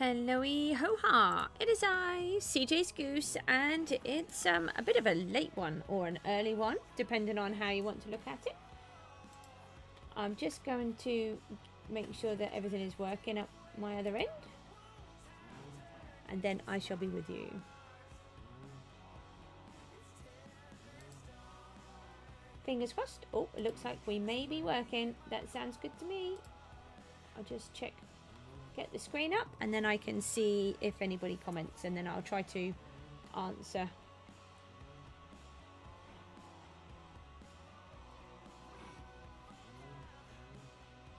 Hello-y ho-ha! It is I, CJSGOOSE, and it's a bit of a late one or an early one, depending on how you want to look at it. I'm just going to make sure that everything is working at my other end, and then I shall be with you. Fingers crossed. Oh, it looks like we may be working. That sounds good to me. I'll just check. Get the screen up and then I can see if anybody comments, and then I'll try to answer.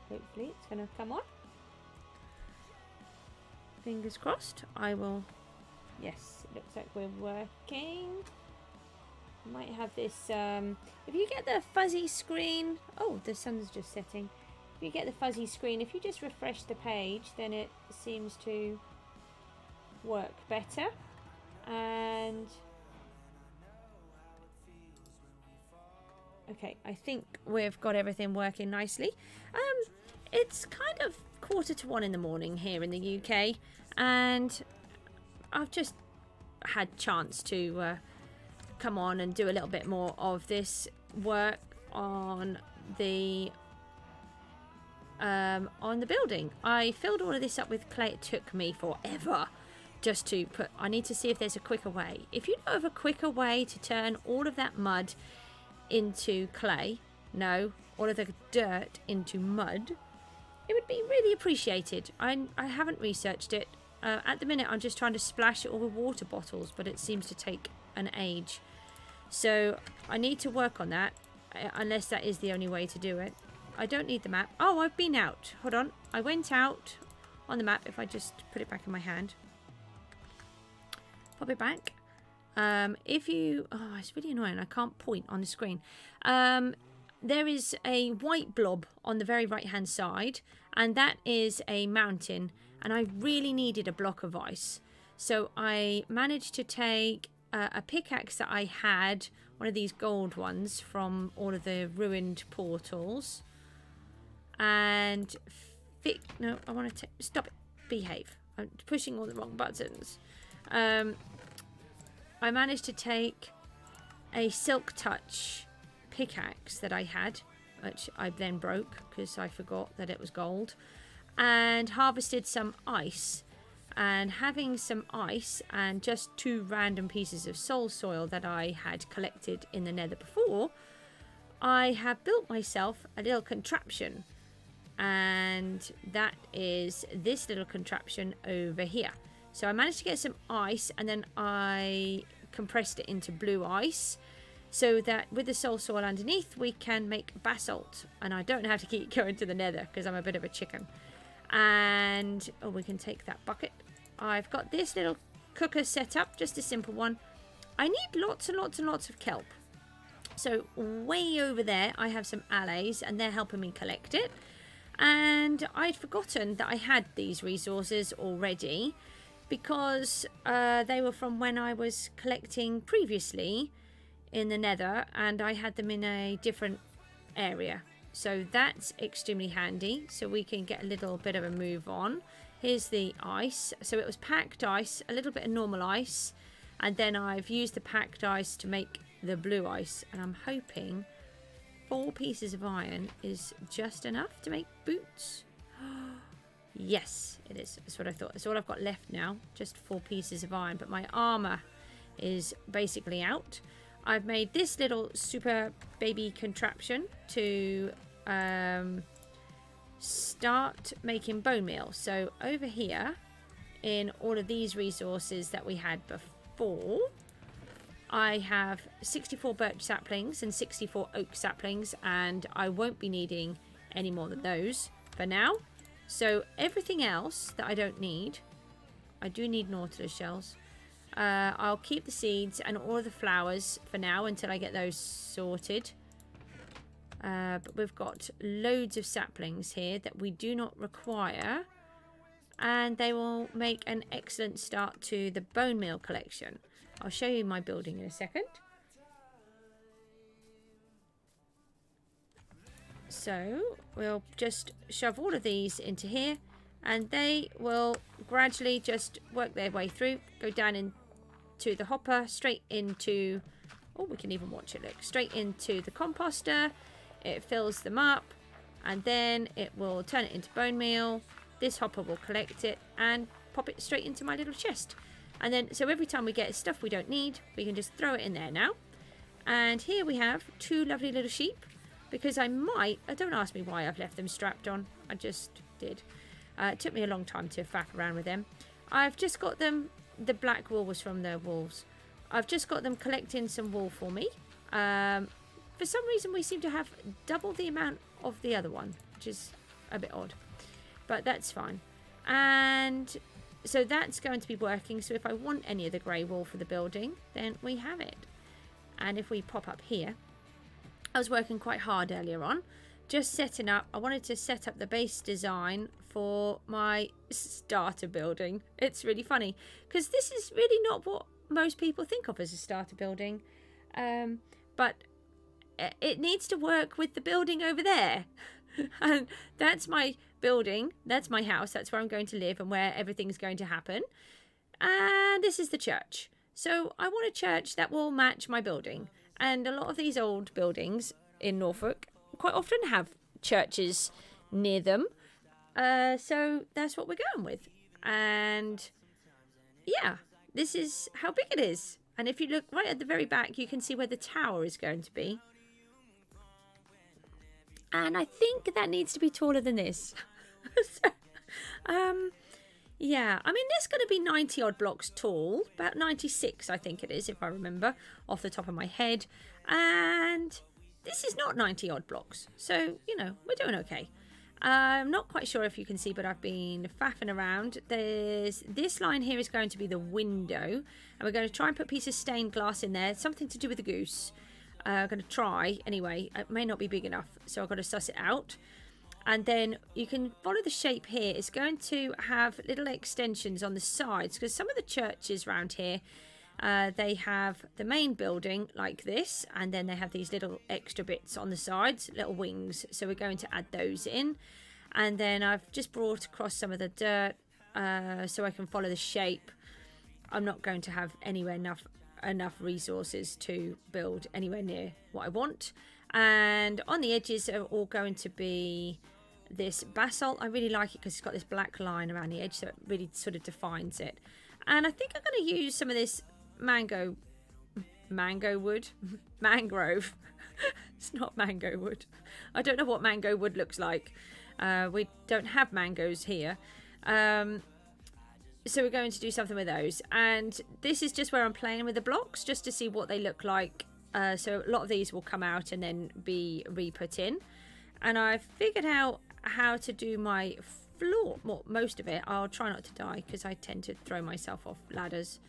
Hopefully it's going to come on. Fingers crossed. I will. Yes, it looks like we're working. Might have this if you get the fuzzy screen. Oh, the sun's just setting. If you get the fuzzy screen, if you just refresh the page, then it seems to work better. And okay, I think we've got everything working nicely. It's kind of 1:45 in the morning here in the UK, and I've just had chance to come on and do a little bit more of this work on the building. I filled all of this up with clay. It took me forever just to put. I need to see if there's a quicker way. If you know of a quicker way to turn all of that mud into clay, no, all of the dirt into mud, it would be really appreciated. I haven't researched it. At the minute I'm just trying to splash it all with water bottles, but it seems to take an age. So I need to work on that, unless that is the only way to do it. I don't need the map. Oh, I've been out. Hold on. I went out on the map. If I just put it back in my hand. Pop it back. If you... Oh, it's really annoying. I can't point on the screen. There is a white blob on the very right-hand side. And that is a mountain. And I really needed a block of ice. So I managed to take a pickaxe that I had. One of these gold ones from all of the ruined portals. And no, I want to stop it. Behave. I'm pushing all the wrong buttons. I managed to take a silk touch pickaxe that I had, which I then broke because I forgot that it was gold, and harvested some ice. And having some ice and just 2 random pieces of soul soil that I had collected in the nether before, I have built myself a little contraption. And that is this little contraption over here. So I managed to get some ice, and then I compressed it into blue ice, so that with the soul soil underneath we can make basalt, and I don't have to keep going to the nether because I'm a bit of a chicken. And oh, we can take that bucket. I've got this little cooker set up, just a simple one. I need lots and lots and lots of kelp. So way over there I have some allays, and they're helping me collect it. And I'd forgotten that I had these resources already, because they were from when I was collecting previously in the nether, and I had them in a different area. So that's extremely handy, so we can get a little bit of a move on. Here's the ice. So it was packed ice, a little bit of normal ice, and then I've used the packed ice to make the blue ice, and I'm hoping 4 pieces of iron is just enough to make boots. Yes, it is. That's what I thought. That's all I've got left now. Just 4 pieces of iron. But my armor is basically out. I've made this little super baby contraption to start making bone meal. So over here, in all of these resources that we had before, I have 64 birch saplings and 64 oak saplings, and I won't be needing any more than those for now. So everything else that I don't need, I do need nautilus shells. I'll keep the seeds and all of the flowers for now until I get those sorted. But we've got loads of saplings here that we do not require, and they will make an excellent start to the bone meal collection. I'll show you my building in a second. So we'll just shove all of these into here, and they will gradually just work their way through, go down into the hopper, straight into, oh, we can even watch it, look, straight into the composter. It fills them up, and then it will turn it into bone meal. This hopper will collect it and pop it straight into my little chest. And then, so every time we get stuff we don't need, we can just throw it in there now. And here we have 2 lovely little sheep, because don't ask me why I've left them strapped on. I just did. It took me a long time to faff around with them. I've just got them, the black wool was from the wolves. I've just got them collecting some wool for me. For some reason we seem to have double the amount of the other one, which is a bit odd. But that's fine. And so that's going to be working. So if I want any of the grey wool for the building, then we have it. And if we pop up here, I was working quite hard earlier on, just setting up. I wanted to set up the base design for my starter building. It's really funny because this is really not what most people think of as a starter building. But it needs to work with the building over there. And that's my building, that's my house, that's where I'm going to live and where everything's going to happen. And this is the church. So I want a church that will match my building. And a lot of these old buildings in Norfolk quite often have churches near them. So that's what we're going with. And yeah, this is how big it is. And if you look right at the very back, you can see where the tower is going to be. And I think that needs to be taller than this. So, yeah, I mean, this is going to be 90 odd blocks tall, about 96 I think it is, if I remember off the top of my head. And this is not 90 odd blocks, so you know, we're doing okay. I'm not quite sure if you can see, but I've been faffing around. There's this line here is going to be the window, and we're going to try and put a piece of stained glass in there, something to do with the goose. I'm going to try anyway. It may not be big enough, so I've got to suss it out. And then you can follow the shape here. It's going to have little extensions on the sides, because some of the churches around here, they have the main building like this, and then they have these little extra bits on the sides, little wings. So we're going to add those in. And then I've just brought across some of the dirt so I can follow the shape. I'm not going to have anywhere enough resources to build anywhere near what I want. And on the edges are all going to be this basalt. I really like it because it's got this black line around the edge, so it really sort of defines it. And I think I'm going to use some of this mangrove. It's not mango wood. I don't know what mango wood looks like. We don't have mangoes here. So we're going to do something with those. And this is just where I'm playing with the blocks, just to see what they look like. So a lot of these will come out and then be re-put in. And I've figured out how to do my floor. Well, most of it. I'll try not to die because I tend to throw myself off ladders.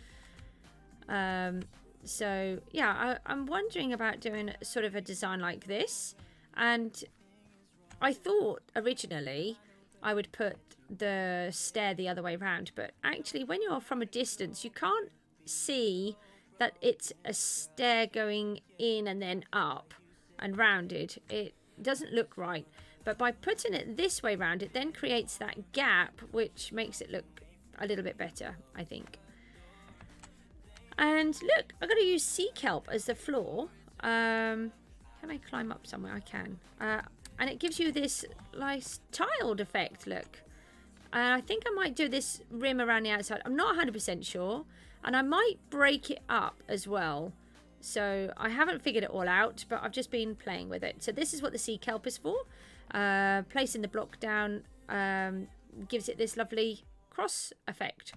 So yeah, I'm wondering about doing sort of a design like this. And I thought originally I would put the stair the other way around, but actually when you're from a distance you can't see that it's a stair going in and then up and rounded. It doesn't look right, but by putting it this way round, it then creates that gap, which makes it look a little bit better, I think. And look, I'm going to use sea kelp as the floor. Can I climb up somewhere? I can. And it gives you this nice tiled effect, look. And I think I might do this rim around the outside. I'm not 100% sure. And I might break it up as well. So I haven't figured it all out, but I've just been playing with it. So this is what the sea kelp is for. Placing the block down gives it this lovely cross effect.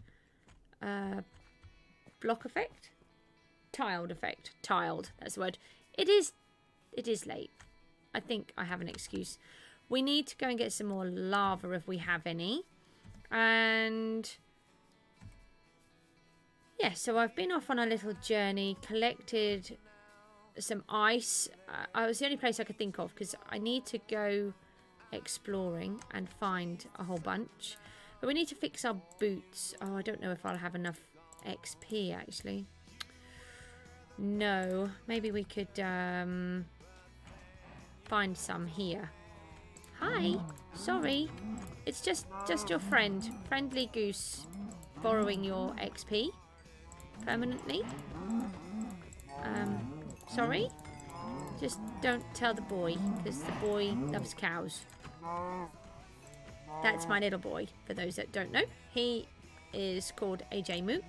Block effect? Tiled effect. Tiled, that's the word. It is late. I think I have an excuse. We need to go and get some more lava if we have any. And yeah, so I've been off on a little journey, collected some ice. I was the only place I could think of because I need to go exploring and find a whole bunch. But we need to fix our boots. Oh, I don't know if I'll have enough XP actually. No, maybe we could find some here. Hi. Sorry. It's just your friend. Friendly goose. Borrowing your XP. Permanently. Sorry? Just don't tell the boy, because the boy loves cows. That's my little boy, for those that don't know. He is called AJ Mook.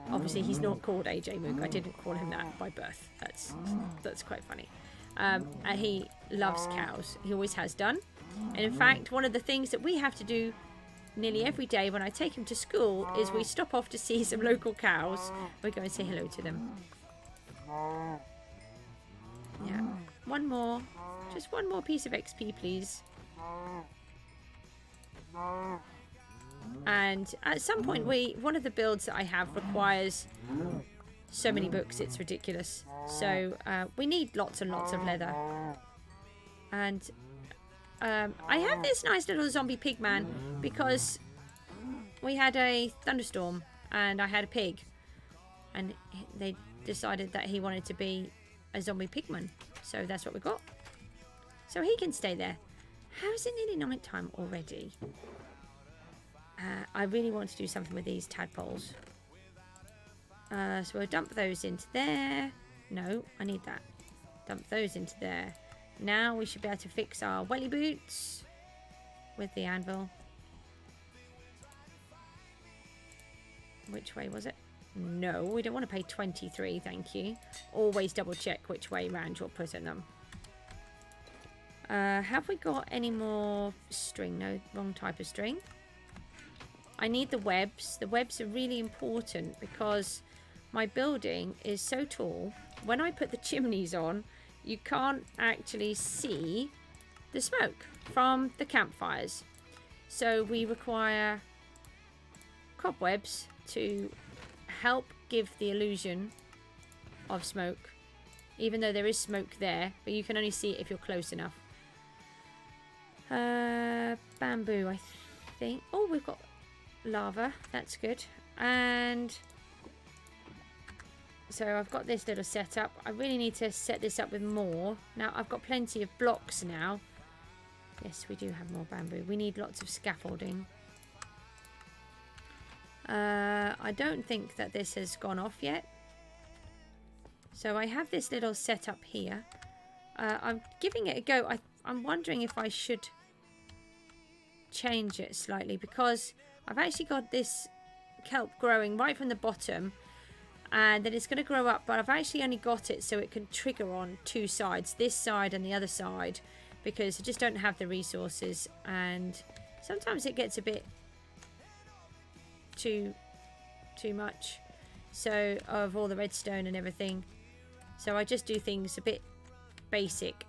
Obviously, he's not called AJ Mook. I didn't call him that by birth. That's quite funny. He loves cows. He always has done. And in fact, one of the things that we have to do nearly every day when I take him to school is we stop off to see some local cows. We go and say hello to them. Yeah. One more. Just one more piece of XP, please. And at some point, one of the builds that I have requires so many books, it's ridiculous. So we need lots and lots of leather. And I have this nice little zombie pig man because we had a thunderstorm and I had a pig. And they decided that he wanted to be a zombie pigman. So that's what we got. So he can stay there. How is it nearly night time already? I really want to do something with these tadpoles. So we'll dump those into there. No, I need that. Dump those into there. Now we should be able to fix our welly boots with the anvil. Which way was it? No, we don't want to pay 23, thank you. Always double check which way round you're putting them. Have we got any more string? No, wrong type of string. I need the webs. The webs are really important because my building is so tall. When I put the chimneys on, you can't actually see the smoke from the campfires. So we require cobwebs to help give the illusion of smoke, even though there is smoke there, but you can only see it if you're close enough. Bamboo, I think. Oh, we've got lava. That's good. And so I've got this little setup. I really need to set this up with more. Now I've got plenty of blocks now. Yes, we do have more bamboo. We need lots of scaffolding. I don't think that this has gone off yet. So I have this little setup here. I'm giving it a go. I'm wondering if I should change it slightly because I've actually got this kelp growing right from the bottom and then it's going to grow up, but I've actually only got it so it can trigger on two sides, this side and the other side, because I just don't have the resources and sometimes it gets a bit too much, so of all the redstone and everything, so I just do things a bit basic.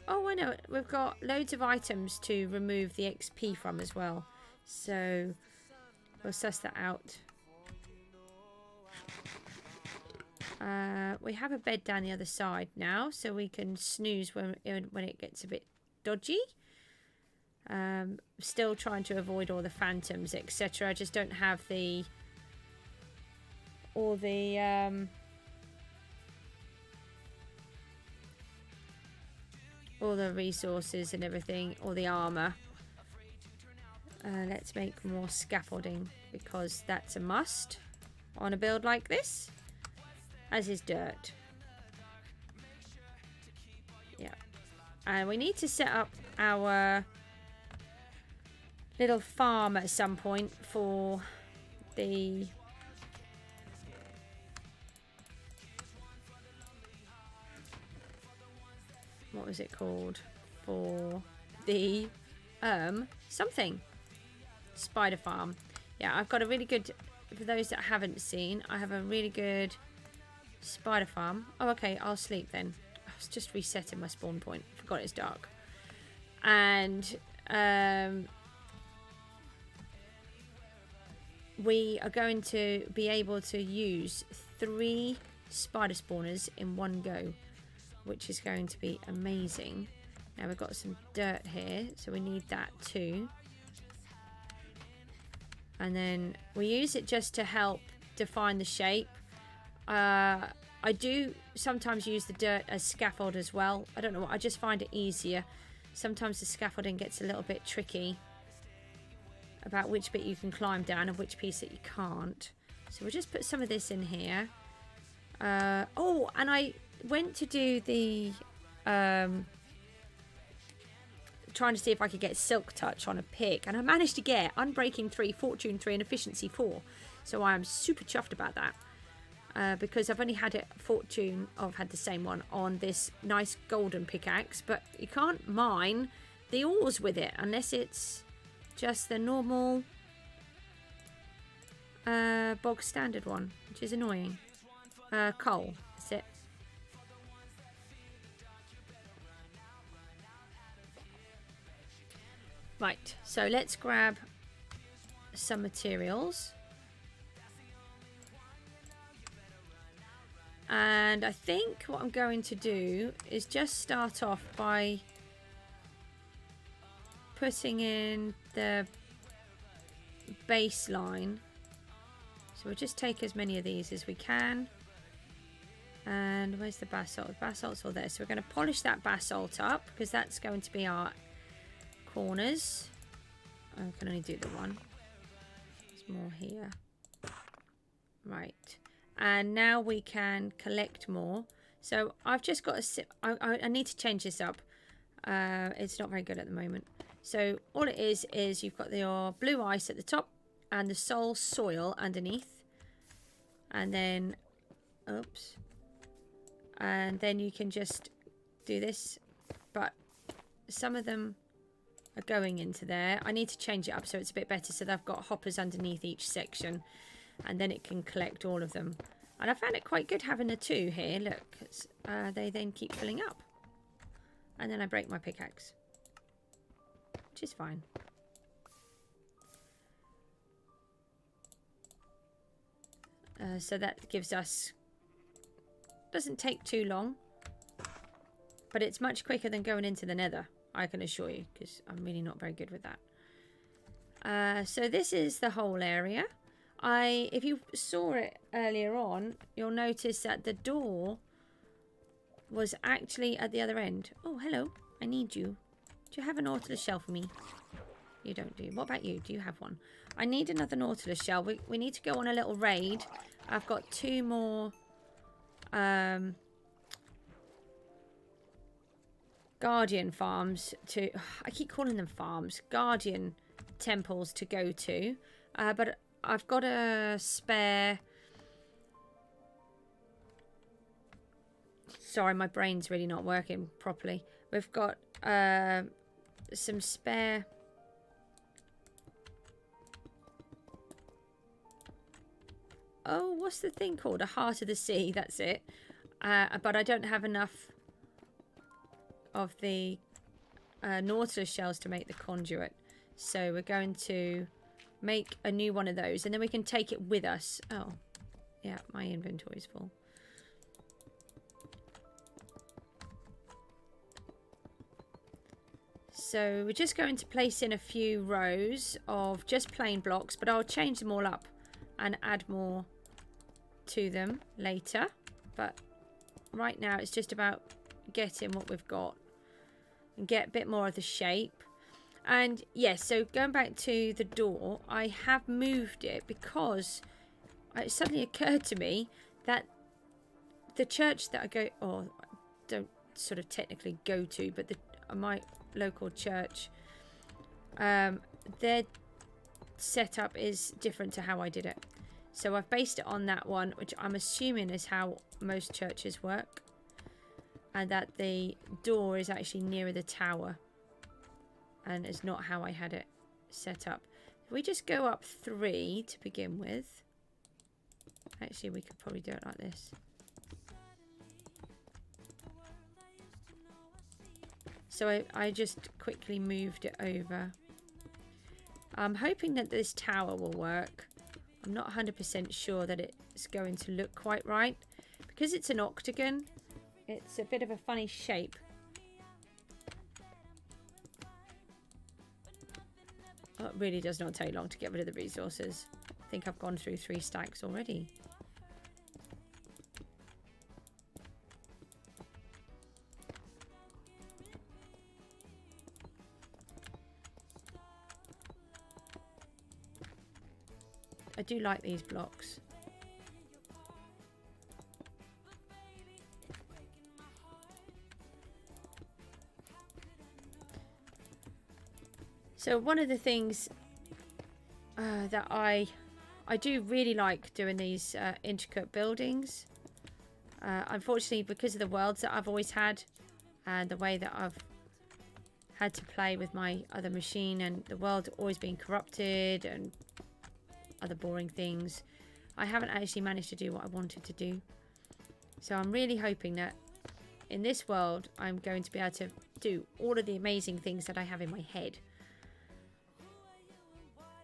Oh, I know, we've got loads of items to remove the XP from as well, so we'll suss that out. We have a bed down the other side now, so we can snooze when it gets a bit dodgy. Still trying to avoid all the phantoms, etc. I just don't have all the resources and everything, all the armor. Let's make more scaffolding because that's a must on a build like this, as is dirt. Yeah, and we need to set up our little farm at some point for the what was it called, for the something spider farm. Yeah, I've got a really good, for those that haven't seen, I have a really good spider farm. Oh, okay, I'll sleep then. I was just resetting my spawn point, forgot it's dark. And we are going to be able to use 3 spider spawners in one go, which is going to be amazing. Now we've got some dirt here, so we need that too. And then we use it just to help define the shape. I do sometimes use the dirt as scaffold as well. I don't know, I just find it easier. sometimes the scaffolding gets a little bit tricky about which bit you can climb down and which piece that you can't. So we'll just put some of this in here. Oh, and I went to do the trying to see if I could get Silk Touch on a pick, and I managed to get Unbreaking 3, Fortune 3 and Efficiency 4. So I am super chuffed about that, because I've only had it Fortune, I've had the same one on this nice golden pickaxe, but you can't mine the ores with it unless it's just the normal bog standard one, which is annoying. Coal, that's it. Right, so let's grab some materials. And I think what I'm going to do is just start off by putting in the baseline. So we'll just take as many of these as we can. And where's the basalt? The basalt's all there. So we're going to polish that basalt up because that's going to be our corners. I can only do the one. There's more here. Right. And now we can collect more. So I've just got a... I need to change this up. It's not very good at the moment. So all it is you've got your blue ice at the top and the soul soil underneath. And then... Oops. And then you can just do this. But some of them are going into there. I need to change it up so it's a bit better. So they've got hoppers underneath each section. And then it can collect all of them. And I found it quite good having the two here. Look, they then keep filling up. And then I break my pickaxe. Which is fine. So that gives us... Doesn't take too long. But it's much quicker than going into the nether, I can assure you. Because I'm really not very good with that. So this is the whole area. If you saw it earlier on, you'll notice that the door was actually at the other end. Oh, hello. I need you. Do you have a Nautilus shell for me? You don't, do you? What about you? Do you have one? I need another Nautilus shell. We need to go on a little raid. I've got 2 more Guardian farms to... I keep calling them farms. Guardian temples to go to. But I've got a spare... Sorry, my brain's really not working properly. We've got some spare... Oh, what's the thing called? A Heart of the Sea, that's it. But I don't have enough of the Nautilus shells to make the conduit. So we're going to make a new one of those. And then we can take it with us. Oh, yeah, my inventory's full. So we're just going to place in a few rows of just plain blocks. But I'll change them all up and add more to them later. But right now it's just about getting what we've got and get a bit more of the shape. And yes, so going back to the door, I have moved it because it suddenly occurred to me that the church that I go, or don't sort of technically go to, but my local church, their setup is different to how I did it. So I've based it on that one, which I'm assuming is how most churches work. And that the door is actually nearer the tower. And it's not how I had it set up. If we just go up 3 to begin with. Actually, we could probably do it like this. So I just quickly moved it over. I'm hoping that this tower will work. I'm not 100% sure that it's going to look quite right. Because it's an octagon, it's a bit of a funny shape. Oh, it really does not take long to get rid of the resources. I think I've gone through 3 stacks already. I do like these blocks. So one of the things that I do really like doing these intricate buildings. Unfortunately, because of the worlds that I've always had and the way that I've had to play with my other machine and the world always being corrupted and other boring things, I haven't actually managed to do what I wanted to do. So I'm really hoping that in this world I'm going to be able to do all of the amazing things that I have in my head.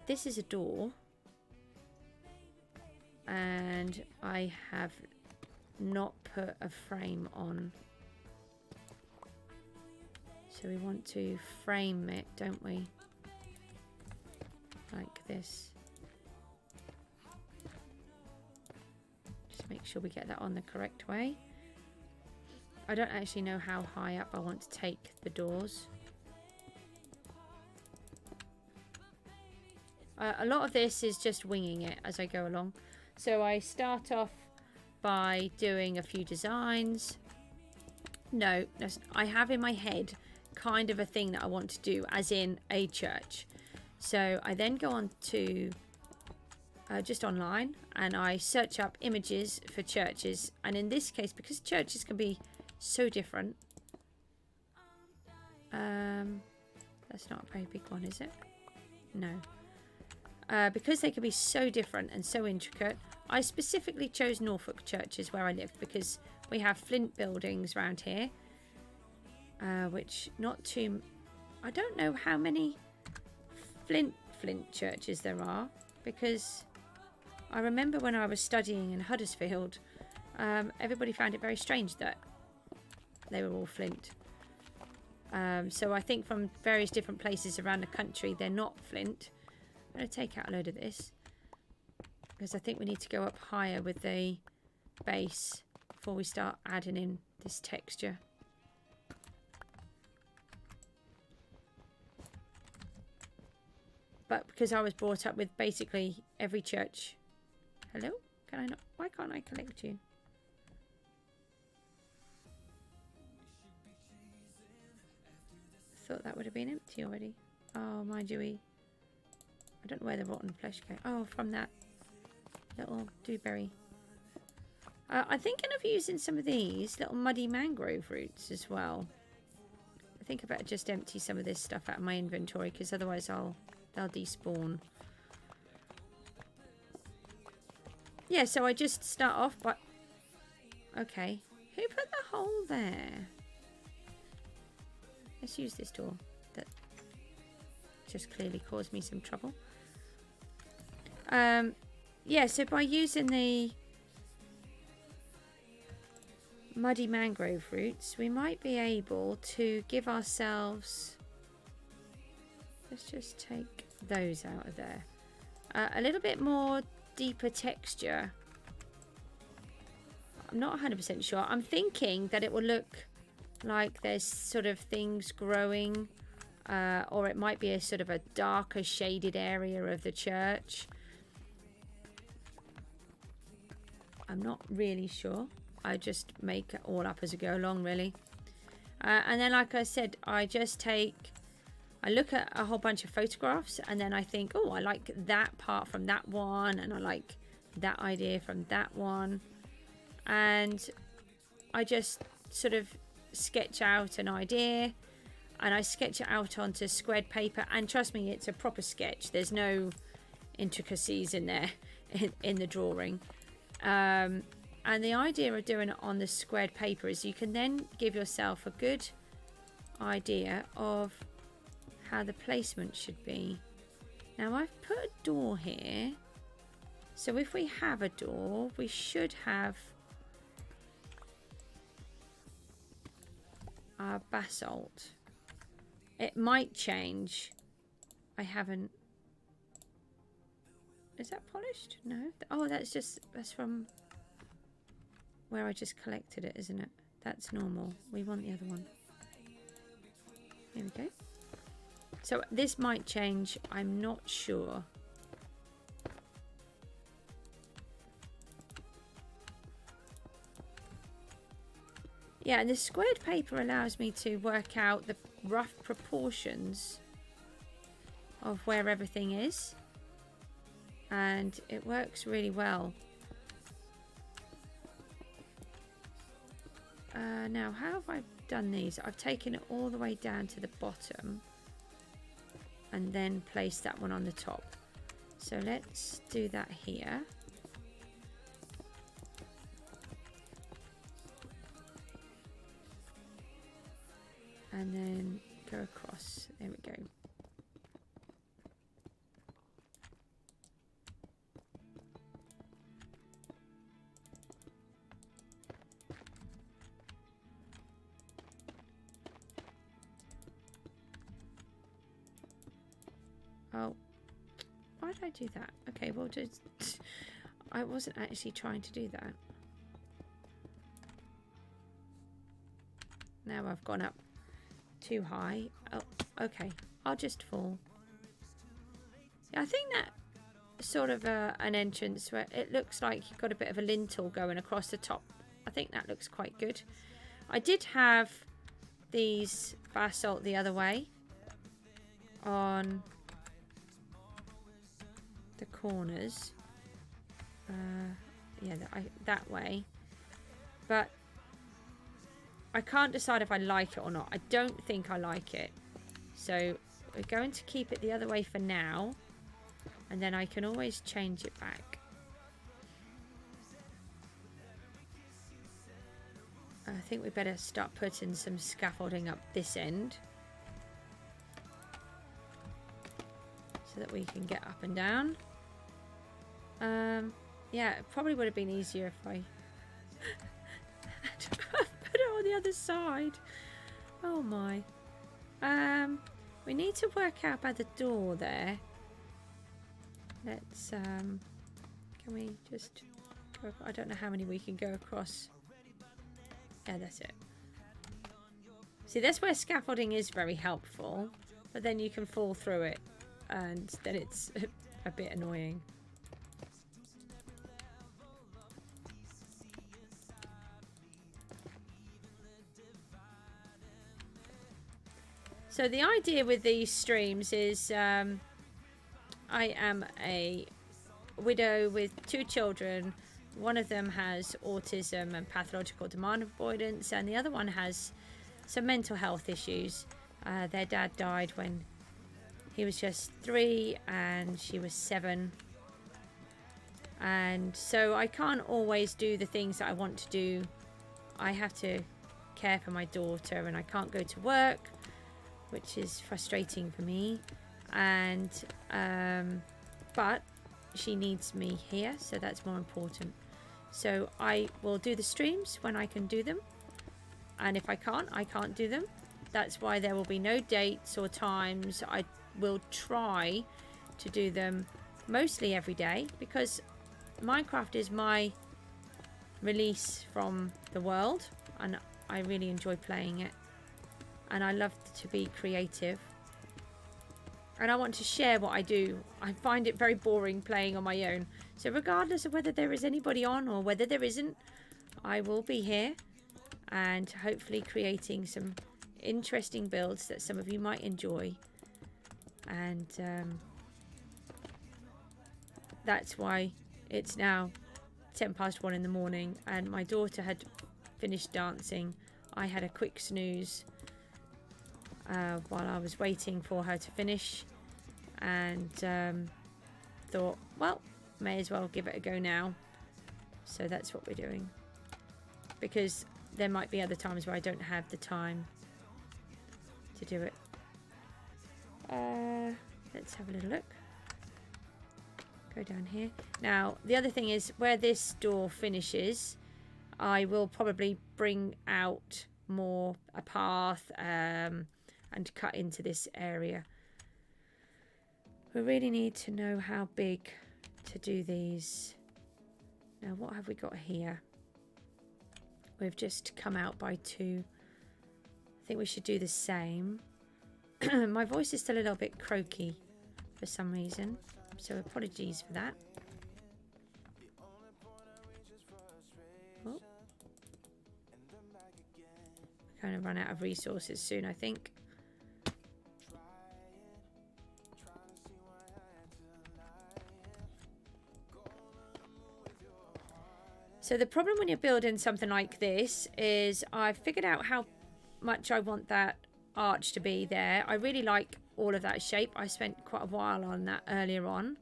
This is a door, and I have not put a frame on. So we want to frame it, don't we? Like this. Just make sure we get that on the correct way. I don't actually know how high up I want to take the doors. A lot of this is just winging it as I go along. So I start off by doing a few designs. No, I have in my head kind of a thing that I want to do, as in a church. So I then go on to just online and I search up images for churches. And in this case, because churches can be so different. That's not a very big one, is it? No. Because they can be so different and so intricate, I specifically chose Norfolk churches where I live because we have flint buildings around here, which not too... I don't know how many flint churches there are, because I remember when I was studying in Huddersfield, everybody found it very strange that they were all flint. So I think from various different places around the country, they're not flint. I'm going to take out a load of this because I think we need to go up higher with the base before we start adding in this texture. But because I was brought up with basically every church... Hello? Can I not? Why can't I collect you? Thought that would have been empty already. Oh, mind you, I don't know where the rotten flesh goes. Oh, from that little dewberry. I'm thinking of using some of these little muddy mangrove roots as well. I think I better just empty some of this stuff out of my inventory, because otherwise they'll despawn. Yeah, so I just start off by... Okay. Who put the hole there? Let's use this door. That just clearly caused me some trouble. Yeah, so by using the muddy mangrove roots, we might be able to give ourselves... Let's just take those out of there. A little bit more deeper texture. I'm not 100% sure. I'm thinking that it will look like there's sort of things growing, or it might be a sort of a darker shaded area of the church. I'm not really sure. I just make it all up as I go along, really. And then, like I said, I look at a whole bunch of photographs, and then I think, oh, I like that part from that one, and I like that idea from that one. And I just sort of sketch out an idea, and I sketch it out onto squared paper. And trust me, it's a proper sketch. There's no intricacies in there in the drawing. And the idea of doing it on the squared paper is you can then give yourself a good idea of how the placement should be. Now I've put a door here, so if we have a door, we should have our basalt. It might change. I haven't... Is that polished? No. Oh, that's from where I just collected it, isn't it? That's normal. We want the other one. Here we go. So this might change. I'm not sure. Yeah, and the squared paper allows me to work out the rough proportions of where everything is. And it works really well. Now, how have I done these? I've taken it all the way down to the bottom and then placed that one on the top. So let's do that here. And then go across. There we go. Oh, why did I do that? Okay, well, just I wasn't actually trying to do that. Now I've gone up too high. Oh, okay. I'll just fall. Yeah, I think that sort of an entrance where it looks like you've got a bit of a lintel going across the top. I think that looks quite good. I did have these basalt the other way on the corners. Yeah, that way. But I can't decide if I like it or not. I don't think I like it. So we're going to keep it the other way for now. And then I can always change it back. I think we better start putting some scaffolding up this end. So that we can get up and down. Yeah, it probably would have been easier if I put it on the other side. Oh my. We need to work out by the door there. Let's can we just go, I don't know how many we can go across. Yeah, that's it. See, that's where scaffolding is very helpful, but then you can fall through it and then it's a bit annoying. So the idea with these streams is I am a widow with 2 children. One of them has autism and pathological demand avoidance, and the other one has some mental health issues. Their dad died when he was just 3 and she was 7. And so I can't always do the things that I want to do. I have to care for my daughter and I can't go to work, which is frustrating for me. And but she needs me here, so that's more important. So I will do the streams when I can do them, and if I can't do them. That's why there will be no dates or times. I will try to do them mostly every day, because Minecraft is my release from the world and I really enjoy playing it, and I love to be creative. And I want to share what I do. I find it very boring playing on my own. So regardless of whether there is anybody on or whether there isn't, I will be here and hopefully creating some interesting builds that some of you might enjoy. And that's why it's now 1:10 in the morning and my daughter had finished dancing. I had a quick snooze while I was waiting for her to finish, and thought, well, may as well give it a go now. So that's what we're doing, because there might be other times where I don't have the time to do it. Let's have a little look. Go down here. Now the other thing is, where this door finishes, I will probably bring out more a path and cut into this area. We really need to know how big to do these. Now what have we got here? We've just come out by 2. I think we should do the same. My voice is still a little bit croaky for some reason, so apologies for that. Oh. going to run out of resources soon, I think. So the problem when you're building something like this is I've figured out how much I want that arch to be there. I really like all of that shape. I spent quite a while on that earlier on.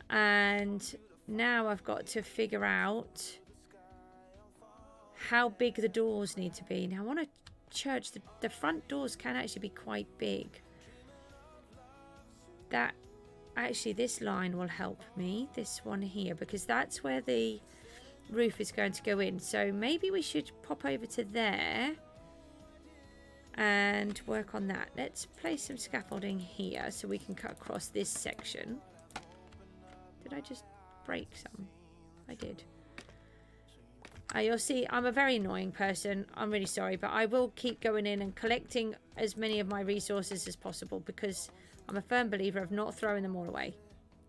And now I've got to figure out how big the doors need to be. Now I want a church. The front doors can actually be quite big. That actually, this line will help me. This one here, because that's where the roof is going to go in. So maybe we should pop over to there and work on that. Let's place some scaffolding here so we can cut across this section. Did I just break some? I did. You'll see I'm a very annoying person. I'm really sorry, but I will keep going in and collecting as many of my resources as possible because I'm a firm believer of not throwing them all away.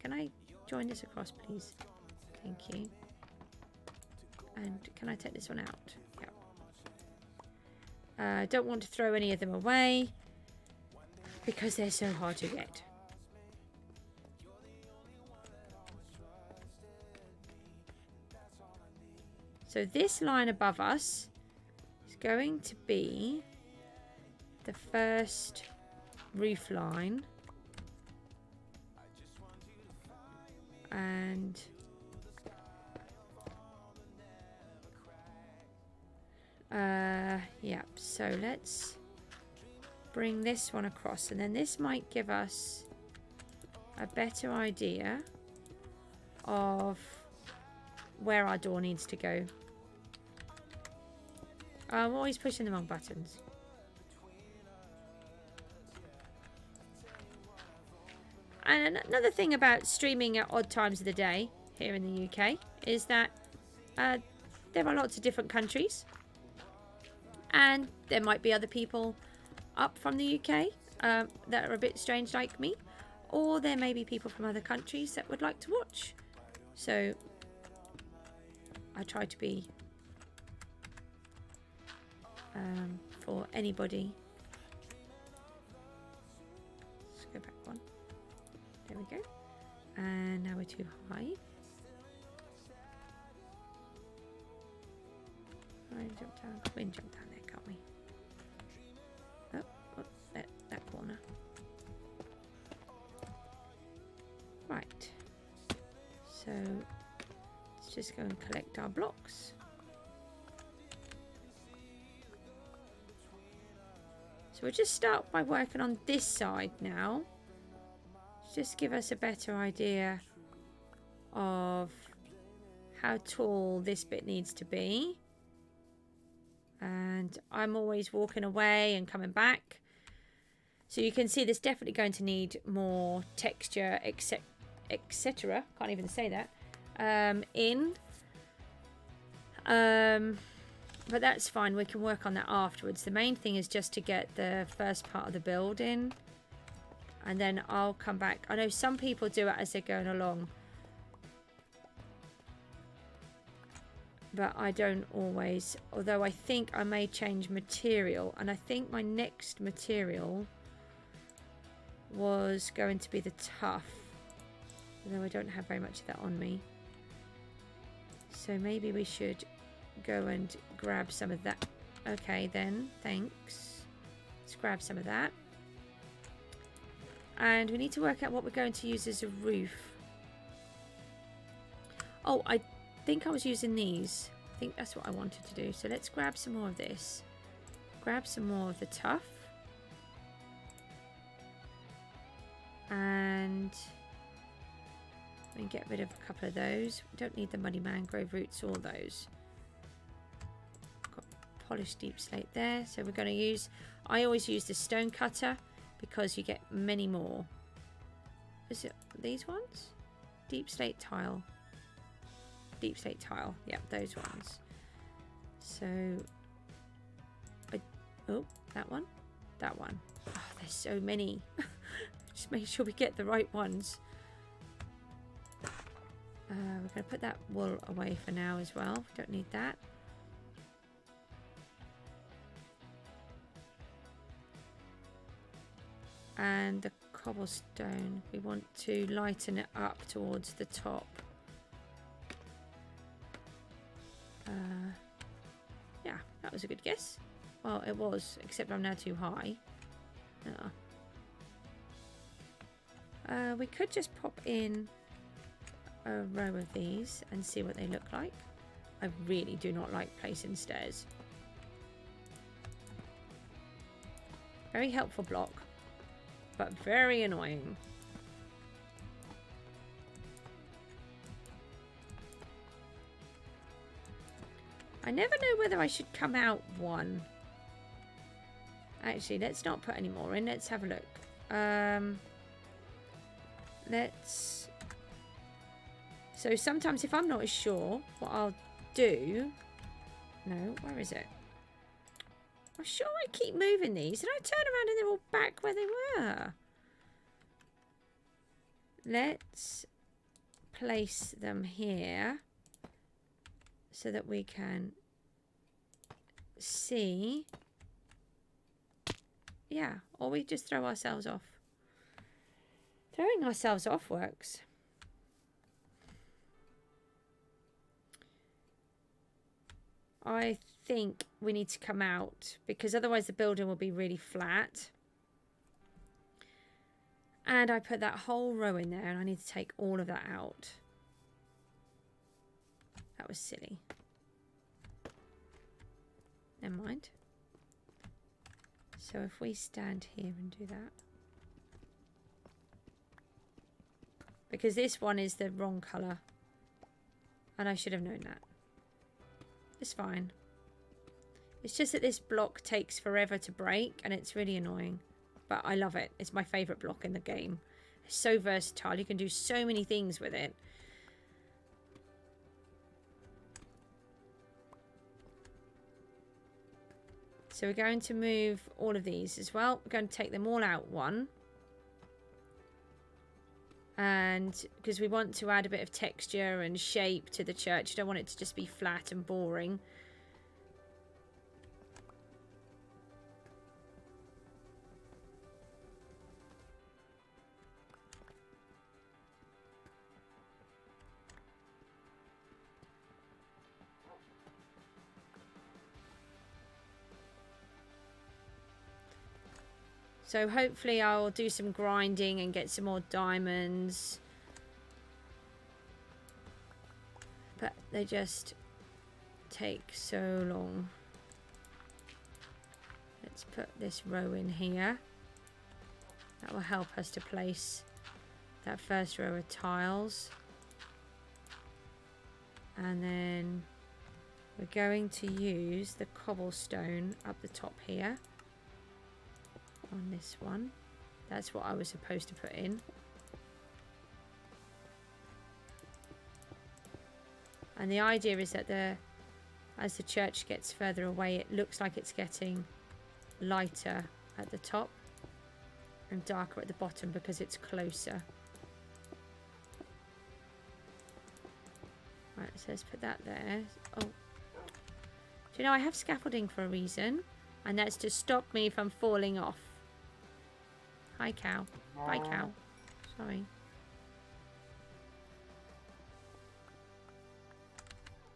Can I join this across, please? Thank you. And can I take this one out? Yeah. Don't want to throw any of them away because they're so hard to get. So this line above us is going to be the first roof line. And yeah, so let's bring this one across, and then this might give us a better idea of where our door needs to go. I'm always pushing the wrong buttons. And another thing about streaming at odd times of the day here in the UK is that there are lots of different countries. And there might be other people up from the UK that are a bit strange like me. Or there may be people from other countries that would like to watch. So I try to be for anybody. Let's go back one. There we go. And now we're too high. Jump down. We can jump down there, can't we? Oh, that corner. Right. So let's just go and collect our blocks. So we'll just start by working on this side now. Just give us a better idea of how tall this bit needs to be. And I'm always walking away and coming back. So you can see there's definitely going to need more texture, etc. Can't even say that. But that's fine. We can work on that afterwards. The main thing is just to get the first part of the build in. And then I'll come back. I know some people do it as they're going along. But I don't always, although I think I may change material, and I think my next material was going to be the tough, although I don't have very much of that on me. So maybe we should go and grab some of that. Okay then, thanks. Let's grab some of that. And we need to work out what we're going to use as a roof. Oh, I think I was using these. I think that's what I wanted to do. So let's grab some more of this. Grab some more of the tough. And we can get rid of a couple of those. We don't need the muddy mangrove roots or those. Got polished deep slate there. So we're going to use, I always use the stone cutter because you get many more. Is it these ones? Deep slate tile. Deep slate tile, yeah, those ones. So oh, that one. Oh, there's so many. Just make sure we get the right ones. We're going to put that wool away for now as well. We don't need that. And the cobblestone, we want to lighten it up towards the top. Yeah, that was a good guess. Well, it was, except I'm now too high. We could just pop in a row of these and see what they look like. I really do not like placing stairs. Very helpful block, but very annoying. I never know whether I should come out one. Actually, let's not put any more in. Let's have a look. So sometimes if I'm not as sure, what I'll do... No, where is it? I'm sure I keep moving these. And I turn around and they're all back where they were. Let's place them here so that we can see. Yeah, or we just throw ourselves off. Throwing ourselves off works. I think we need to come out because otherwise the building will be really flat. And I put that whole row in there and I need to take all of that out. That was silly. Never mind. So if we stand here and do that. Because this one is the wrong colour. And I should have known that. It's fine. It's just that this block takes forever to break and it's really annoying. But I love it. It's my favourite block in the game. It's so versatile. You can do so many things with it. So we're going to move all of these as well. We're going to take them all out one. And because we want to add a bit of texture and shape to the church. You don't want it to just be flat and boring. So hopefully I'll do some grinding and get some more diamonds. But they just take so long. Let's put this row in here. That will help us to place that first row of tiles. And then we're going to use the cobblestone up the top here. On this one. That's what I was supposed to put in. And the idea is that as the church gets further away, it looks like it's getting lighter at the top and darker at the bottom because it's closer. Right, so let's put that there. Oh, do you know I have scaffolding for a reason, and that's to stop me from falling off. Hi, cow. Bye, cow. Sorry.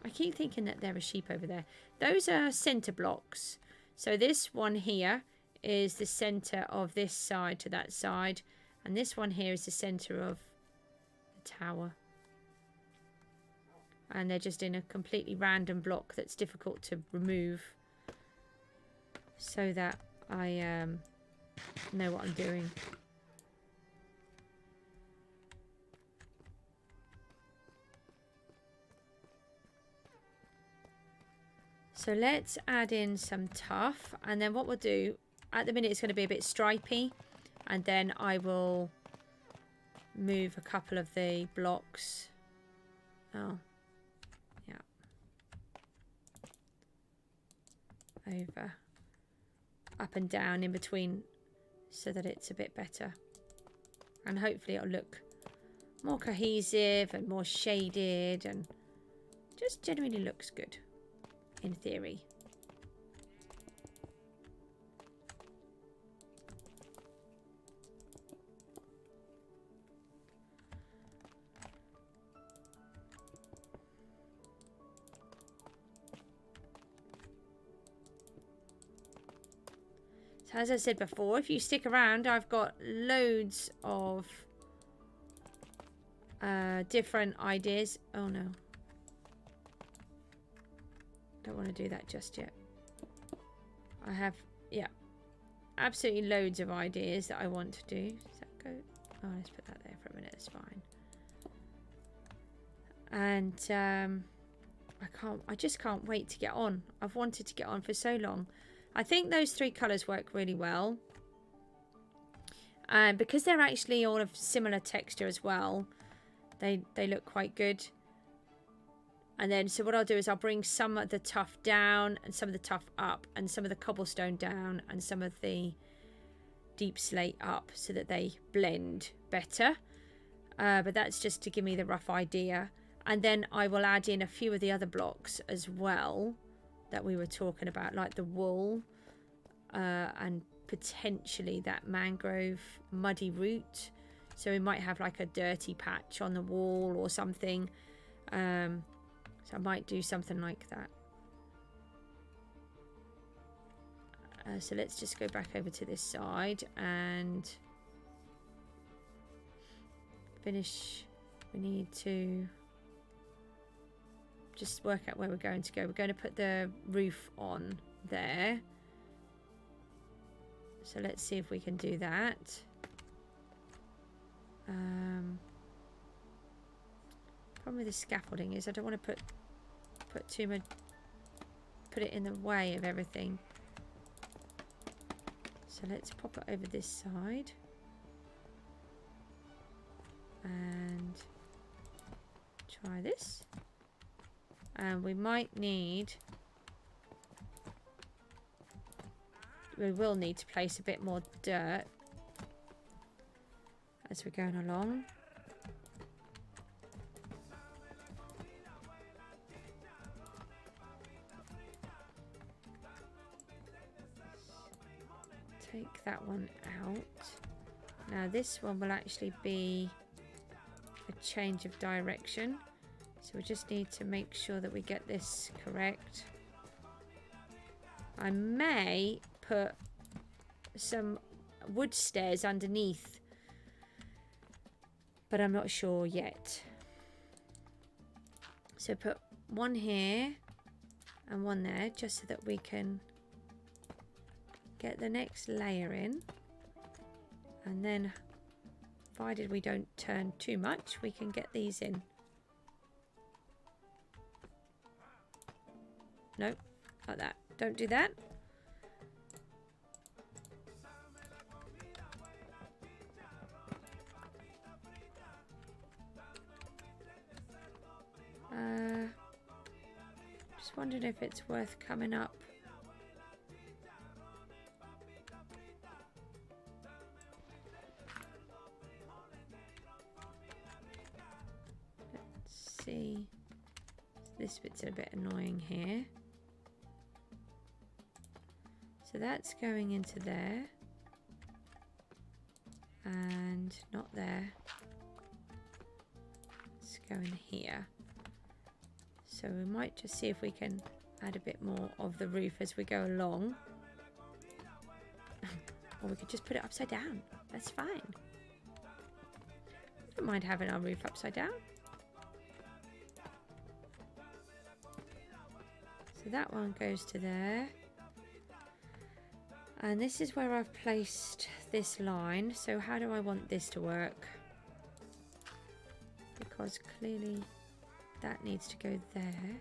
I keep thinking that there are sheep over there. Those are centre blocks. So this one here is the centre of this side to that side. And this one here is the centre of the tower. And they're just in a completely random block that's difficult to remove. So that I... know what I'm doing. So let's add in some tuff, and then what we'll do at the minute it's going to be a bit stripy, and then I will move a couple of the blocks. Oh, yeah, over, up and down in between, so that it's a bit better, and hopefully it'll look more cohesive and more shaded and just generally looks good in theory. So as I said before, if you stick around, I've got loads of different ideas. Oh no. Don't want to do that just yet. I have, yeah, absolutely loads of ideas that I want to do. Does that go? Oh, let's put that there for a minute. It's fine. And I just can't wait to get on. I've wanted to get on for so long. I think those 3 colours work really well. And because they're actually all of similar texture as well, they look quite good. And then, so what I'll do is I'll bring some of the tuff down and some of the tuff up and some of the cobblestone down and some of the deep slate up so that they blend better. But that's just to give me the rough idea. And then I will add in a few of the other blocks as well that we were talking about, like the wool and potentially that mangrove muddy root. So we might have like a dirty patch on the wall or something. So I might do something like that. So let's just go back over to this side and finish. We need to just work out where we're going to go. We're going to put the roof on there. So let's see if we can do that. Problem with the scaffolding is I don't want to put too much, put it in the way of everything. So let's pop it over this side and try this. And we might need, we will need to place a bit more dirt as we're going along. Take that one out. Now this one will actually be a change of direction. So we just need to make sure that we get this correct. I may put some wood stairs underneath, but I'm not sure yet. So put one here and one there just so that we can get the next layer in. And then, provided we don't turn too much, we can get these in. No, like that. Don't do that. Just wondering if it's worth coming up. Let's see. This bit's a bit annoying here. So that's going into there. And not there. It's going here. So we might just see if we can add a bit more of the roof as we go along. Or we could just put it upside down. That's fine. Don't mind having our roof upside down. So that one goes to there. And this is where I've placed this line. So how do I want this to work? Because clearly that needs to go there.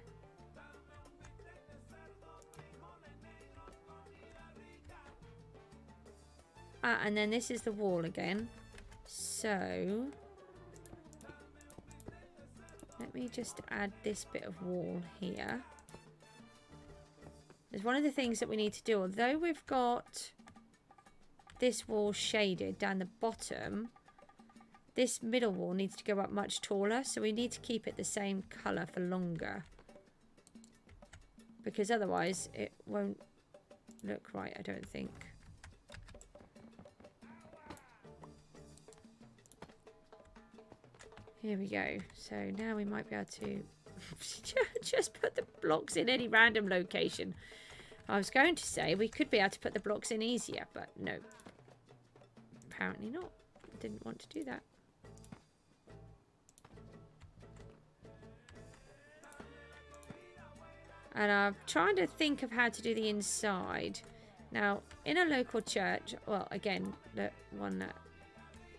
And then this is the wall again. So let me just add this bit of wall here. There's one of the things that we need to do, although we've got this wall shaded down the bottom, this middle wall needs to go up much taller, so we need to keep it the same colour for longer. Because otherwise it won't look right, I don't think. Here we go. So now we might be able to just put the blocks in any random location. I was going to say we could be able to put the blocks in easier, but no. Apparently not. I didn't want to do that. And I'm trying to think of how to do the inside. Now, in a local church, well, again, the one that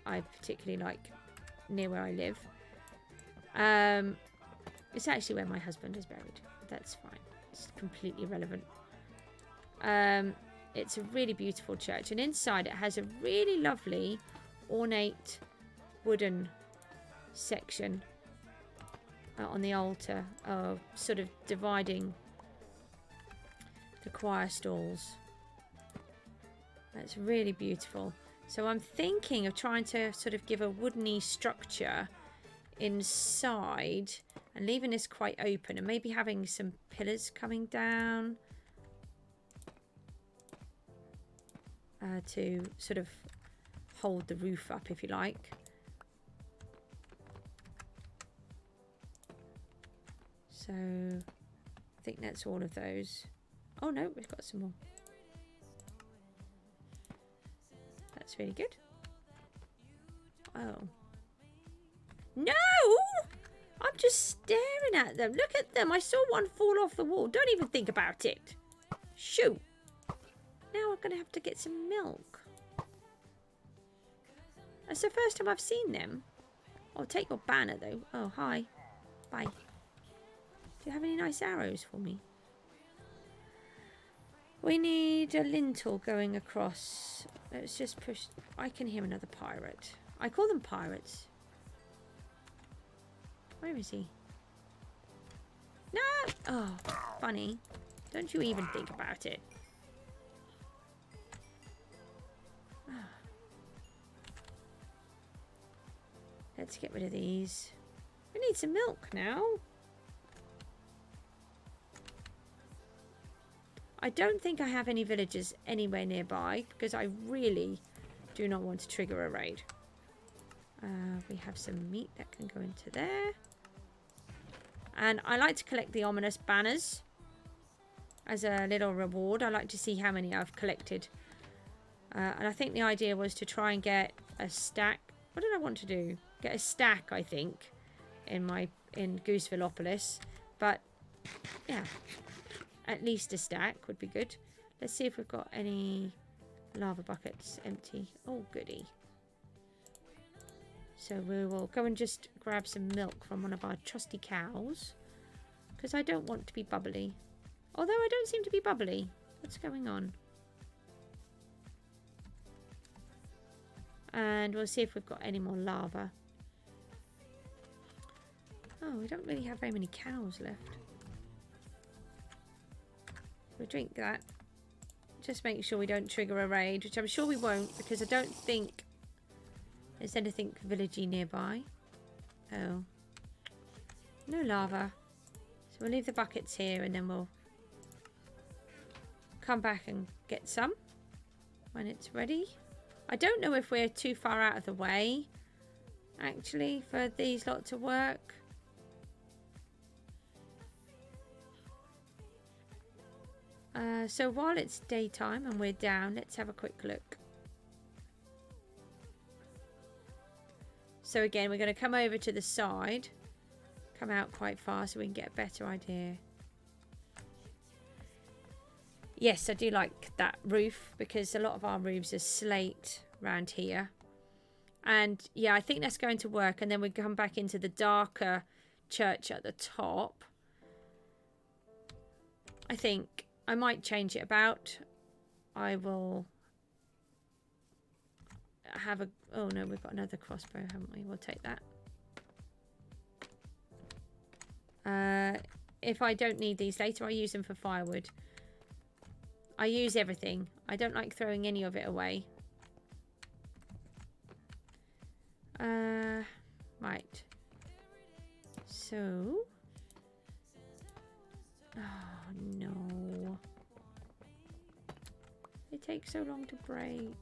I particularly like near where I live, it's actually where my husband is buried. That's fine. It's completely irrelevant. It's a really beautiful church, and inside it has a really lovely ornate wooden section on the altar, sort of dividing the choir stalls. That's really beautiful. So I'm thinking of trying to sort of give a woodeny structure inside and leaving this quite open, and maybe having some pillars coming down to sort of hold the roof up, if you like. So I think that's all of those. Oh no, we've got some more. That's really good. Oh. No! I'm just staring at them. Look at them. I saw one fall off the wall. Don't even think about it. Shoot. Now I'm going to have to get some milk. That's the first time I've seen them. I'll take your banner though. Oh, hi. Bye. Do you have any nice arrows for me? We need a lintel going across. Let's just push. I can hear another pirate. I call them pirates. Where is he? No! Oh, funny. Don't you even think about it. Let's get rid of these. We need some milk now. I don't think I have any villagers anywhere nearby because I really do not want to trigger a raid. We have some meat that can go into there. And I like to collect the ominous banners as a little reward. I like to see how many I've collected. And I think the idea was to try and get a stack. What did I want to do? Get a stack, I think, in Goosevillopolis. But yeah, at least a stack would be good. Let's see if we've got any lava buckets empty. Oh, goody. So we will go and just grab some milk from one of our trusty cows. Because I don't want to be bubbly. Although I don't seem to be bubbly. What's going on? And we'll see if we've got any more lava. Oh, we don't really have very many cows left. We'll drink that. Just make sure we don't trigger a raid, which I'm sure we won't, because I don't think there's anything villagey nearby. Oh. No lava. So we'll leave the buckets here and then we'll come back and get some when it's ready. I don't know if we're too far out of the way, actually, for these lot to work. So while it's daytime and we're down, let's have a quick look. So again, we're going to come over to the side, come out quite far so we can get a better idea. Yes, I do like that roof because a lot of our roofs are slate around here. And yeah, I think that's going to work. And then we come back into the darker church at the top. I think I might change it about. I will have a... Oh no, we've got another crossbow, haven't we? We'll take that. If I don't need these later, I use them for firewood. I use everything. I don't like throwing any of it away. Right. So... Oh, no. They take so long to break.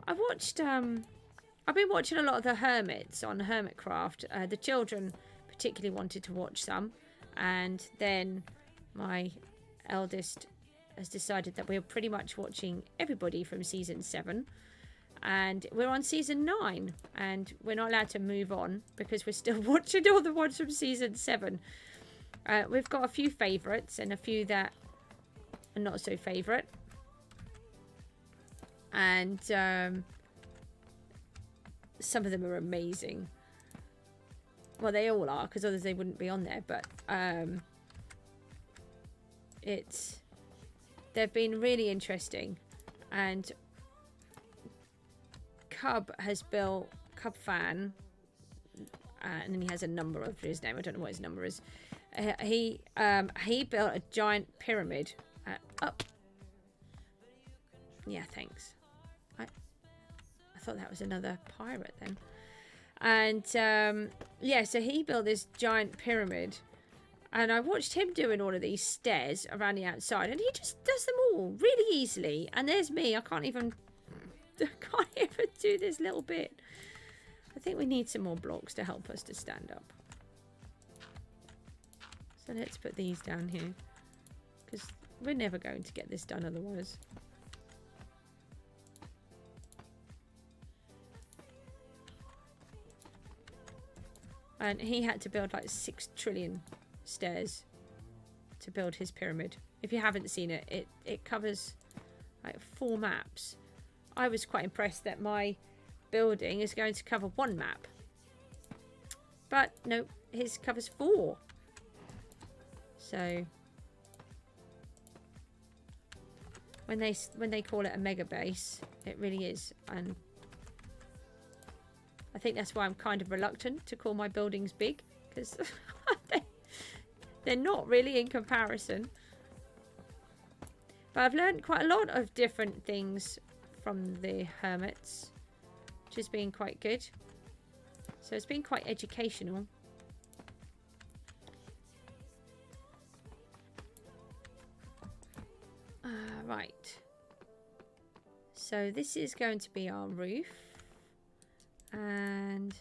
I've been watching a lot of the hermits on Hermitcraft. The children particularly wanted to watch some, and then my eldest has decided that we're pretty much watching everybody from season 7, and we're on season 9, and we're not allowed to move on because we're still watching all the ones from season 7. We've got a few favourites and a few that are not so favourite, and some of them are amazing. Well, they all are, because others they wouldn't be on there, but they've been really interesting. And Cub Fan, and then he has a number of his name. I don't know what his number is. He built a giant pyramid. Yeah, thanks. I thought that was another pirate then. And yeah, so he built this giant pyramid, and I watched him doing all of these stairs around the outside, and he just does them all really easily. And there's me, I can't even do this little bit. I think we need some more blocks to help us to stand up. So let's put these down here, because we're never going to get this done otherwise. And he had to build like 6 trillion stairs to build his pyramid. If you haven't seen it, it covers like 4 maps. I was quite impressed that my building is going to cover 1 map. But no, his covers 4. So when they call it a mega base, it really is. And I think that's why I'm kind of reluctant to call my buildings big, because they're not really in comparison. But I've learned quite a lot of different things from the hermits, which has been quite good. So it's been quite educational. Right. So this is going to be our roof. And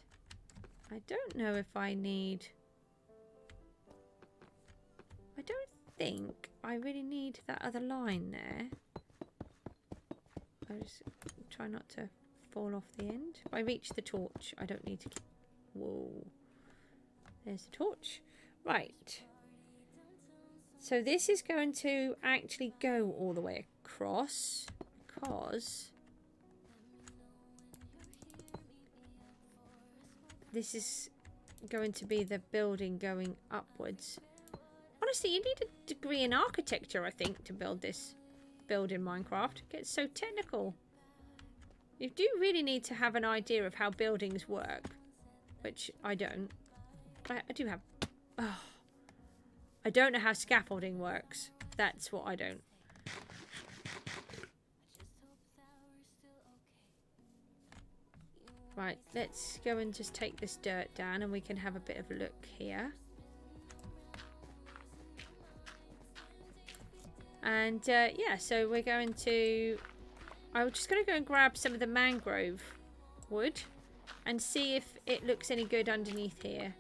I don't know if I need... I don't think I really need that other line there. I just try not to fall off the end. If I reach the torch, I don't need to keep... Whoa. There's the torch. Right. So this is going to actually go all the way across, because this is going to be the building going upwards. Honestly, you need a degree in architecture, I think, to build this build in Minecraft. It gets so technical. You do really need to have an idea of how buildings work, which I don't. I do have... Oh, I don't know how scaffolding works. That's what I don't. Right, let's go and just take this dirt down, and we can have a bit of a look here. And yeah, so we're going to... I'm just going to go and grab some of the mangrove wood and see if it looks any good underneath here.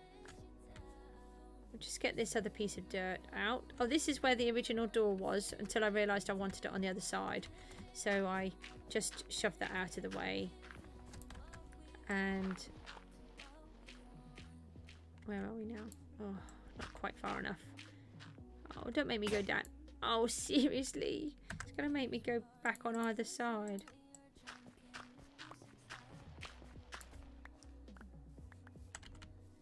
We'll just get this other piece of dirt out. Oh, this is where the original door was, until I realised I wanted it on the other side. So I just shoved that out of the way. And where are we now? Oh, not quite far enough. Oh, don't make me go down. Oh, seriously? It's going to make me go back on either side.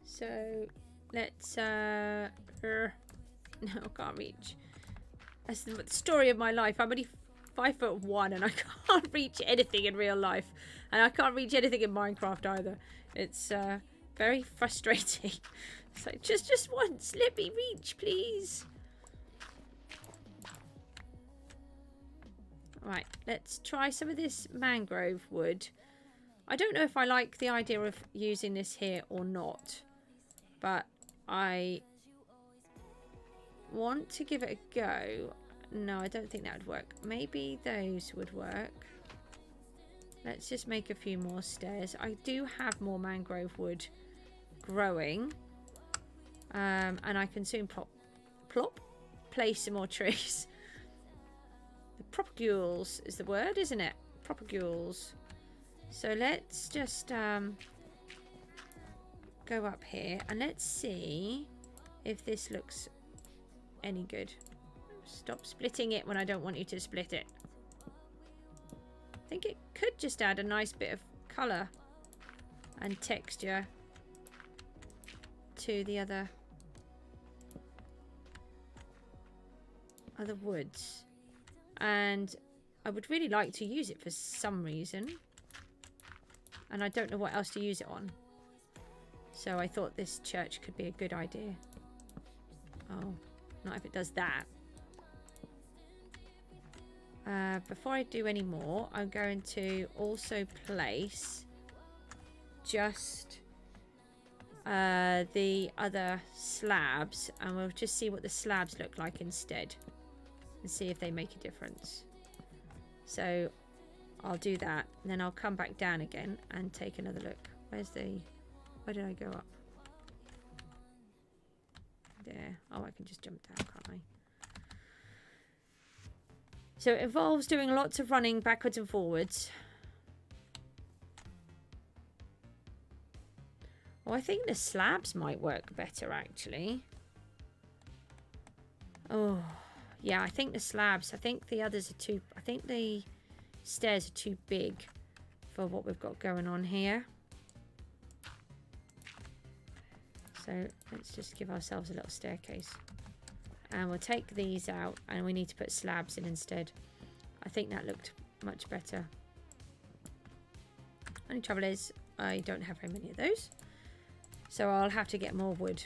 So let's no, I can't reach. That's the story of my life. I'm only 5'1" and I can't reach anything in real life, and I can't reach anything in Minecraft either. It's very frustrating. It's like, just once, let me reach, please. Right, let's try some of this mangrove wood. I don't know if I like the idea of using this here or not, but I want to give it a go. No, I don't think that would work. Maybe those would work. let's just make a few more stairs. I do have more mangrove wood growing. And I can soon place some more trees. The propagules is the word, isn't it? Propagules. So let's just go up here and let's see if this looks any good. Stop splitting it when I don't want you to split it. I think it could just add a nice bit of colour and texture to the other woods, and I would really like to use it for some reason, and I don't know what else to use it on, so I thought this church could be a good idea. Oh, not if it does that. Before I do any more, I'm going to also place just the other slabs, and we'll just see what the slabs look like instead and see if they make a difference. So I'll do that, and then I'll come back down again and take another look. Where did I go up? There. Oh, I can just jump down, can't I? So it involves doing lots of running backwards and forwards. Well, I think the slabs might work better, actually. Oh, yeah, I think the slabs. I think the others are too... I think the stairs are too big for what we've got going on here. So let's just give ourselves a little staircase. And we'll take these out, and we need to put slabs in instead. I think that looked much better. Only trouble is, I don't have very many of those. So I'll have to get more wood.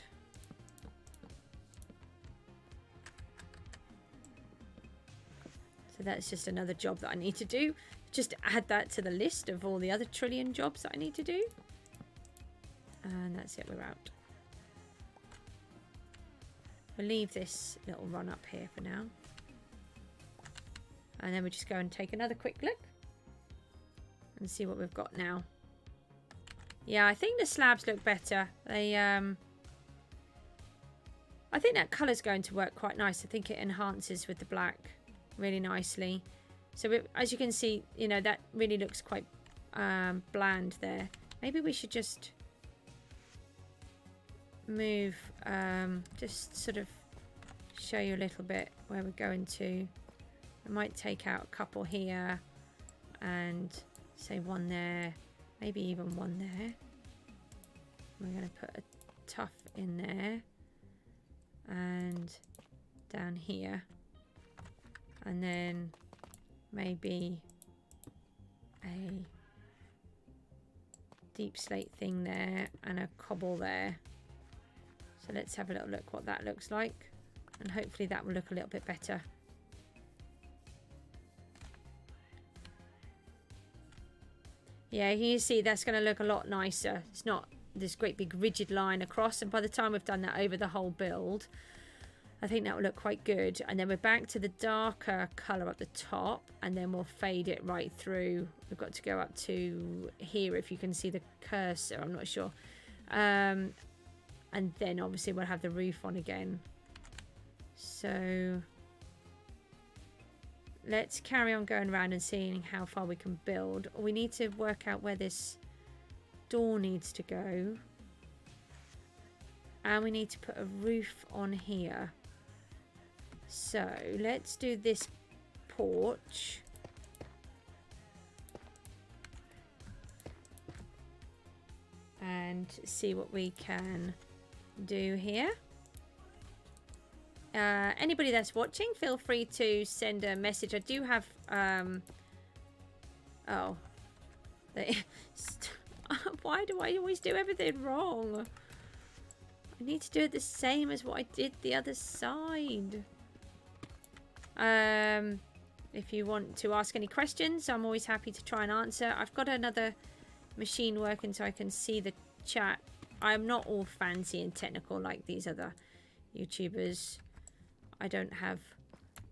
So that's just another job that I need to do. Just add that to the list of all the other trillion jobs that I need to do. And that's it, we're out. We'll leave this little run up here for now. And then we just go and take another quick look. And see what we've got now. Yeah, I think the slabs look better. They, I think that colour's going to work quite nice. I think it enhances with the black really nicely. So as you can see, you know, that really looks quite bland there. Maybe we should just move, just sort of show you a little bit where we're going to. I might take out a couple here and say one there, maybe even one there. We're going to put a tuff in there and down here, and then maybe a deep slate thing there and a cobble there. So let's have a little look what that looks like, and hopefully that will look a little bit better. Yeah, you see that's going to look a lot nicer. It's not this great big rigid line across, and by the time we've done that over the whole build, I think that will look quite good. And then we're back to the darker colour at the top, and then we'll fade it right through. We've got to go up to here if you can see the cursor, I'm not sure. And then obviously we'll have the roof on again. So let's carry on going around and seeing how far we can build. We need to work out where this door needs to go. And we need to put a roof on here. So let's do this porch. And see what we can do here. Anybody that's watching, feel free to send a message. I do have why do I always do everything wrong? I need to do it the same as what I did the other side. If you want to ask any questions, I'm always happy to try and answer. I've got another machine working so I can see the chat. I'm not all fancy and technical like these other YouTubers. I don't have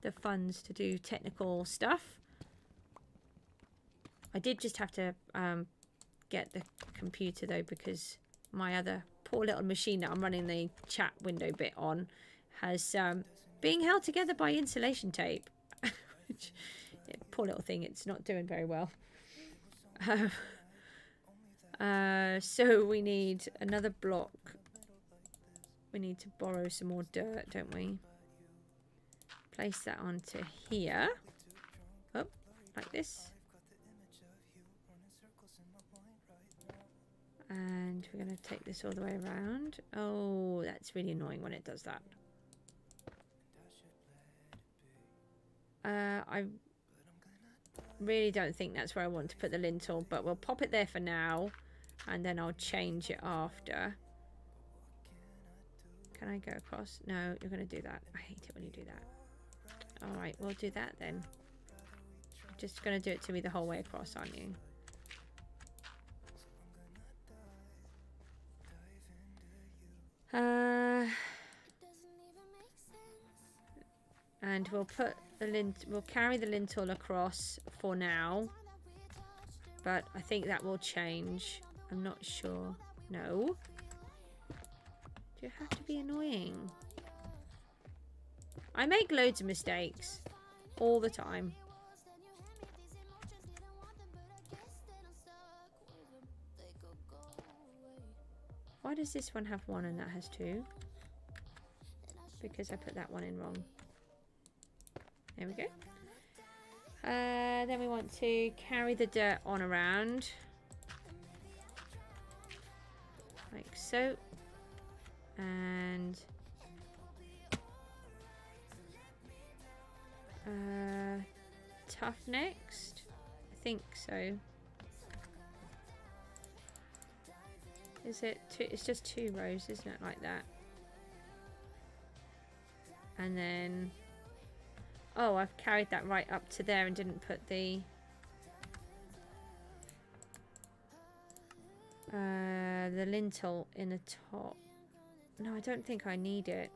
the funds to do technical stuff. I did just have to get the computer though, because my other poor little machine that I'm running the chat window bit on has being held together by insulation tape. Which, yeah, poor little thing, it's not doing very well. So we need another block. We need to borrow some more dirt, don't we? Place that onto here. Oh, like this. And we're going to take this all the way around. Oh, that's really annoying when it does that. I really don't think that's where I want to put the lintel, but we'll pop it there for now, and then I'll change it after. Can I go across? No, you're going to do that. I hate it when you do that. Alright, we'll do that then. You're just going to do it to me the whole way across, aren't you? And we'll put the we'll carry the lintel across for now, but I think that will change. I'm not sure. No. Do you have to be annoying? I make loads of mistakes all the time. Why does this one have one and that has two? Because I put that one in wrong. There we go. Then we want to carry the dirt on around. Like so. And tough next. I think so. Is it two? It's just 2 rows, isn't it? Like that. And then, oh, I've carried that right up to there and didn't put the lintel in the top. No, I don't think I need it.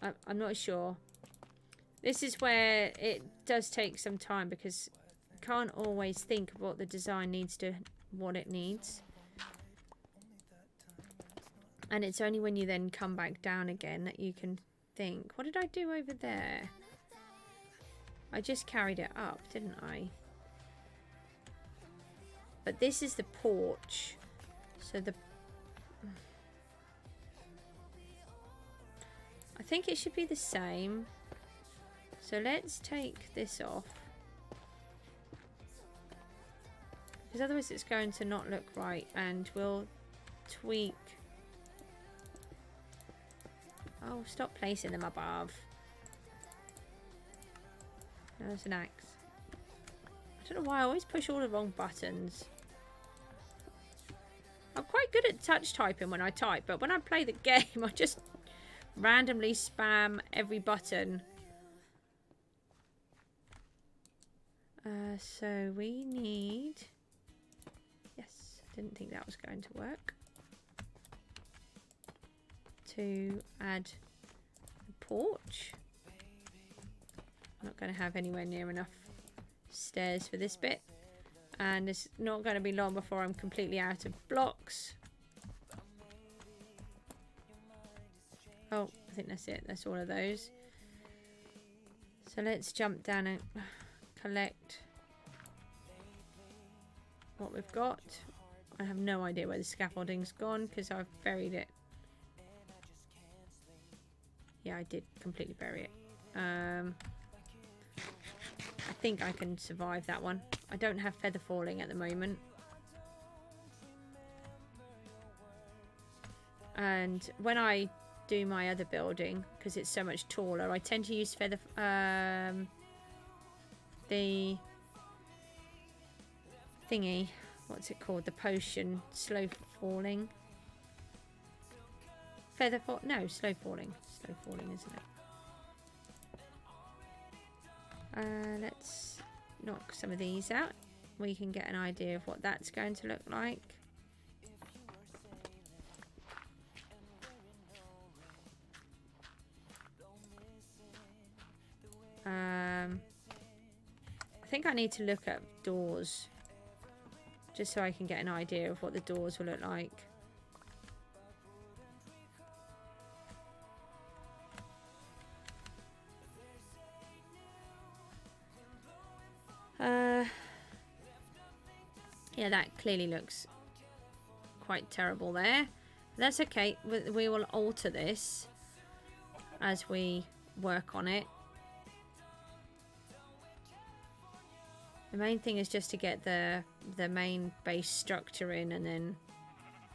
I'm not sure. This is where it does take some time, because you can't always think of what the design needs to, what it needs. And it's only when you then come back down again that you can think, what did I do over there? I just carried it up, didn't I? But this is the porch. So the... I think it should be the same. So let's take this off. Because otherwise it's going to not look right. And we'll tweak... Oh, stop placing them above. No, there's an axe. I don't know why I always push all the wrong buttons. I'm quite good at touch typing when I type, but when I play the game, I just randomly spam every button. So we need... Yes, didn't think that was going to work. To add the porch. I'm not going to have anywhere near enough stairs for this bit, and it's not going to be long before I'm completely out of blocks. Oh, I think that's it. That's all of those. So let's jump down and collect what we've got. I have no idea where the scaffolding's gone because I've buried it. Yeah, I did completely bury it. I think I can survive that one. I don't have feather falling at the moment. And when I do my other building, because it's so much taller, I tend to use feather... the thingy. What's it called? The potion. Slow falling. Feather fall? No, slow falling. Slow falling, isn't it? Let's knock some of these out. We can get an idea of what that's going to look like. I think I need to look at doors just so I can get an idea of what the doors will look like. Yeah, that clearly looks quite terrible there. That's okay. We will alter this as we work on it. The main thing is just to get the main base structure in and then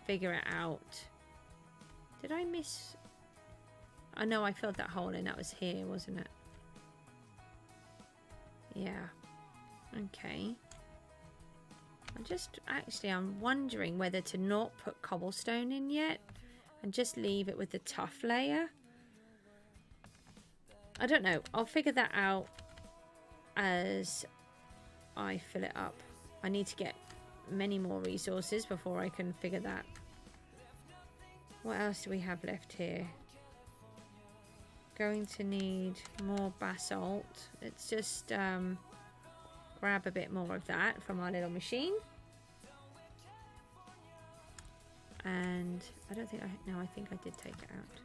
figure it out. Did I miss? I know I filled that hole in. That was here, wasn't it? Yeah. Okay. I'm wondering whether to not put cobblestone in yet and just leave it with the tough layer. I don't know. I'll figure that out as I fill it up. I need to get many more resources before I can figure that. What else do we have left here? Going to need more basalt. Let's just grab a bit more of that from our little machine. And I don't think no, I think I did take it out.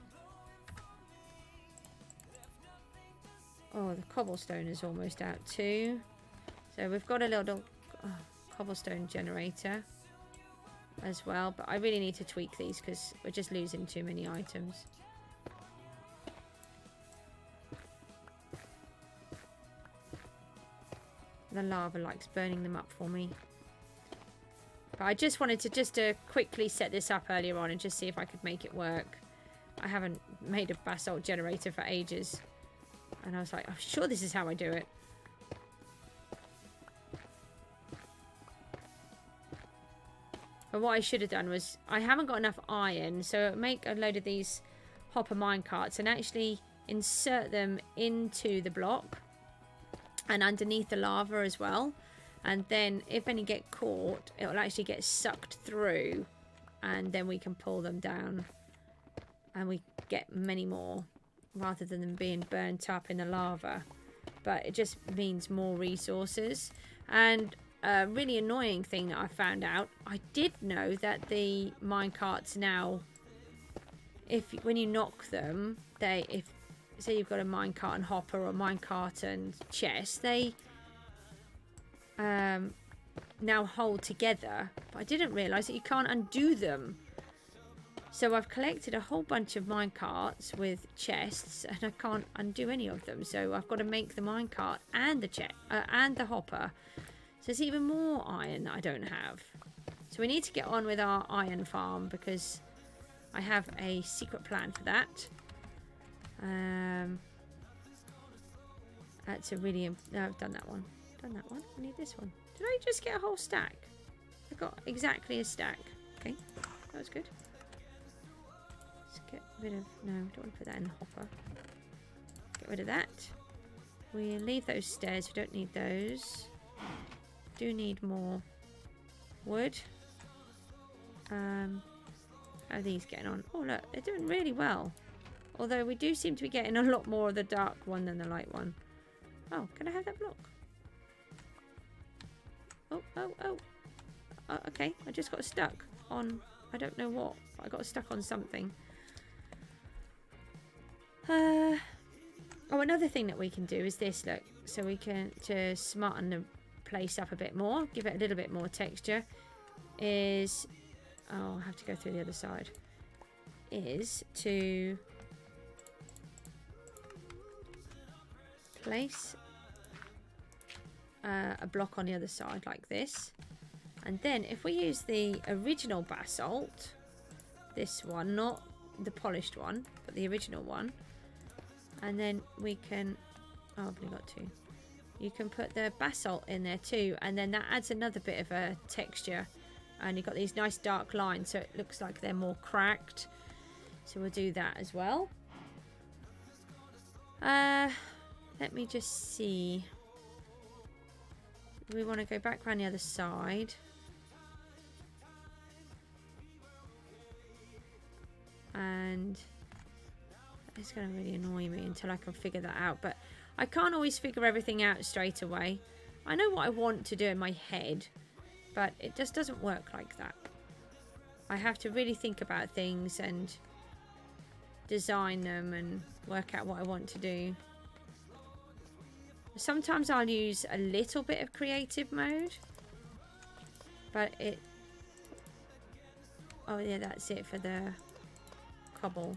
Oh, the cobblestone is almost out too. So we've got a little cobblestone generator as well, but I really need to tweak these because we're just losing too many items. The lava likes burning them up for me. But I just wanted to quickly set this up earlier on and just see if I could make it work. I haven't made a basalt generator for ages. And I was like, I'm sure this is how I do it. But what I should have done was, I haven't got enough iron, so make a load of these hopper minecarts and actually insert them into the block and underneath the lava as well. And then if any get caught, it will actually get sucked through and then we can pull them down and we get many more rather than them being burnt up in the lava. But it just means more resources. And a really annoying thing that I found out, I did know that the minecarts now, when you knock them, if say you've got a minecart and hopper or a minecart and chest, they now hold together. But I didn't realise that you can't undo them. So I've collected a whole bunch of minecarts with chests and I can't undo any of them. So I've got to make the minecart and the and the hopper. So it's even more iron that I don't have. So we need to get on with our iron farm because I have a secret plan for that. That's a really... No, I've done that one. Done that one. I need this one. Did I just get a whole stack? I got exactly a stack. Okay, that was good. Let's get rid of... No, I don't want to put that in the hopper. Get rid of that. We'll leave those stairs. We don't need those. Do need more wood. How are these getting on? Oh look, they're doing really well. Although we do seem to be getting a lot more of the dark one than the light one. Oh, can I have that block? Oh, okay, I just got stuck on, I don't know what, but I got stuck on something. Oh, another thing that we can do is this, look. So we can, to smarten the place up a bit more, give it a little bit more texture, is, oh, I'll have to go through the other side, is to place a block on the other side like this. And then if we use the original basalt, this one, not the polished one, but the original one, and then we can, oh, I've only got two. You can put the basalt in there too, and then that adds another bit of a texture. And you've got these nice dark lines, so it looks like they're more cracked. So we'll do that as well. Let me just see. We want to go back around the other side. And it's going to really annoy me until I can figure that out. But I can't always figure everything out straight away. I know what I want to do in my head. But it just doesn't work like that. I have to really think about things and design them and work out what I want to do. Sometimes I'll use a little bit of creative mode, but it... Oh yeah, that's it for the cobble.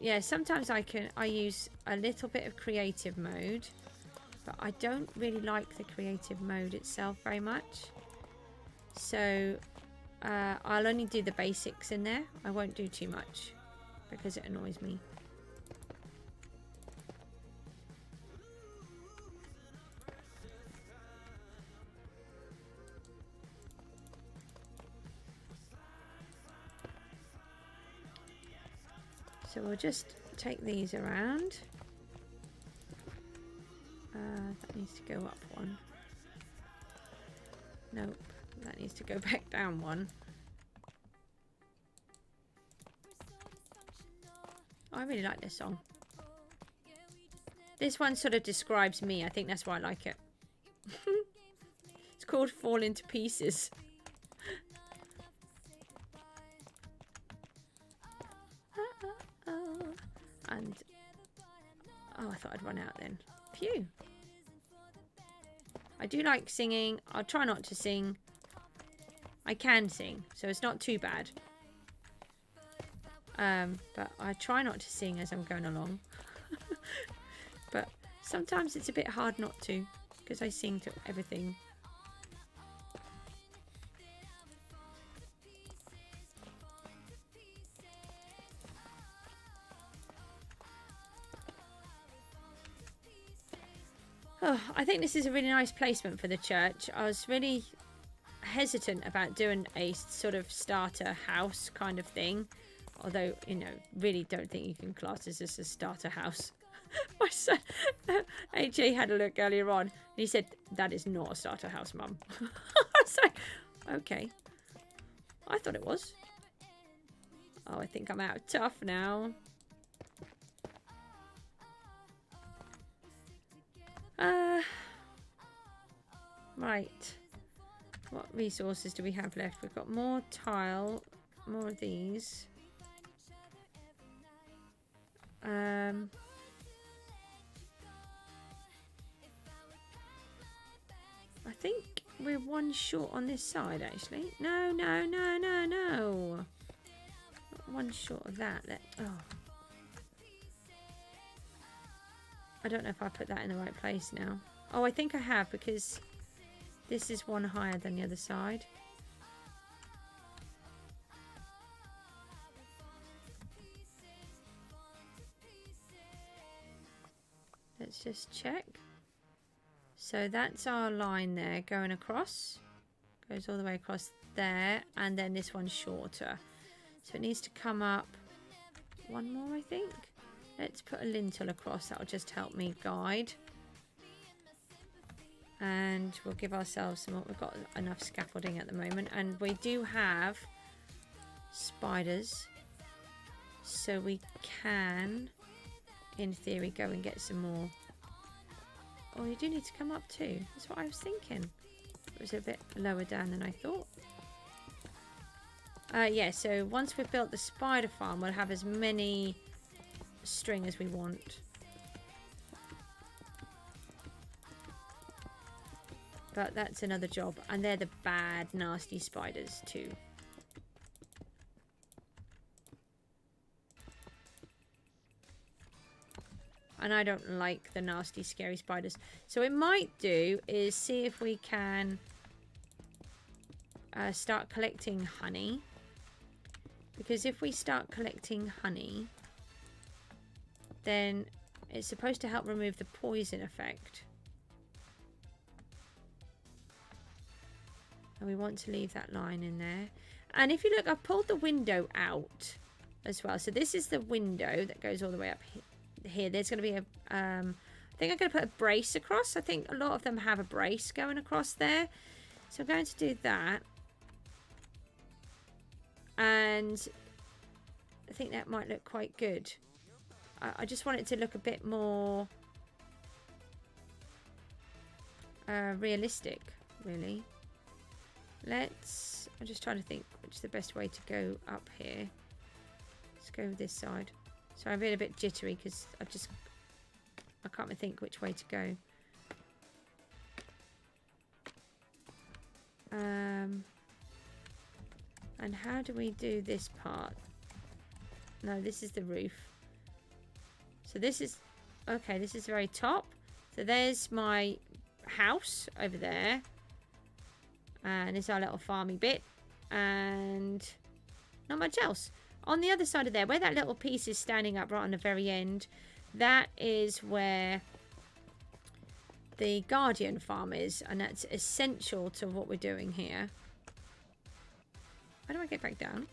Yeah, sometimes I use a little bit of creative mode, but I don't really like the creative mode itself very much. So I'll only do the basics in there. I won't do too much because it annoys me. So we'll just take these around. That needs to go up one. Nope, that needs to go back down one. I really like this song. This one sort of describes me. I think that's why I like it. It's called Fall Into Pieces. And oh, I thought I'd run out then. Phew. I do like singing. I'll try not to sing. I can sing, so it's not too bad. But I try not to sing as I'm going along. But sometimes it's a bit hard not to, because I sing to everything. Oh, I think this is a really nice placement for the church. I was really hesitant about doing a sort of starter house kind of thing. Although, you know, really don't think you can class this as a starter house. My son, AJ, had a look earlier on and he said, "That is not a starter house, Mum." I was like, okay. I thought it was. Oh, I think I'm out of tough now. Right. What resources do we have left? We've got more tile, more of these. I think we're one short on this side, actually. No, no, no, no, no. Not one short of that. Oh. I don't know if I put that in the right place now. Oh, I think I have, because this is one higher than the other side. Let's just check. So that's our line there going across. Goes all the way across there. And then this one's shorter. So it needs to come up one more, I think. Let's put a lintel across. That'll just help me guide. And we'll give ourselves some... We've got enough scaffolding at the moment. And we do have spiders. So we can, in theory, go and get some more. Oh, you do need to come up too. That's what I was thinking. It was a bit lower down than I thought. Yeah, so once we've built the spider farm, we'll have as many string as we want. But that's another job. And they're the bad, nasty spiders too. And I don't like the nasty, scary spiders. So what we might do is see if we can start collecting honey. Because if we start collecting honey, then it's supposed to help remove the poison effect. And we want to leave that line in there. And if you look, I've pulled the window out as well. So this is the window that goes all the way up here. There's going to be a I think I'm going to put a brace across. I think a lot of them have a brace going across there, so I'm going to do that. And I think that might look quite good. I just want it to look a bit more realistic, really. I'm just trying to think which is the best way to go up here. Let's go this side. So I'm being a bit jittery because I can't even think which way to go. And how do we do this part? No, this is the roof. So this is, okay, this is the very top. So there's my house over there. And it's our little farmy bit. And not much else. On the other side of there, where that little piece is standing up right on the very end, that is where the Guardian farm is. And that's essential to what we're doing here. How do I get back down?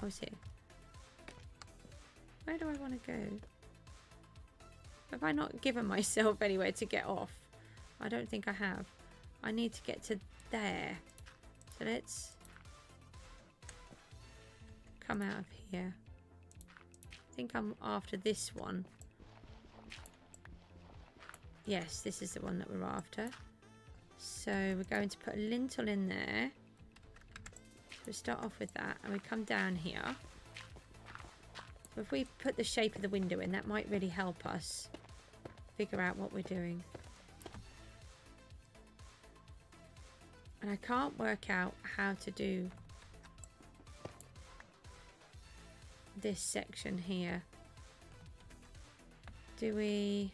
Oh, it's here. Where do I want to go? Have I not given myself anywhere to get off? I don't think I have. I need to get to there. So let's come out of here. I think I'm after this one. Yes, this is the one that we're after. So we're going to put a lintel in there. So we start off with that and we come down here. So if we put the shape of the window in, that might really help us figure out what we're doing. And I can't work out how to do this section here. Do we...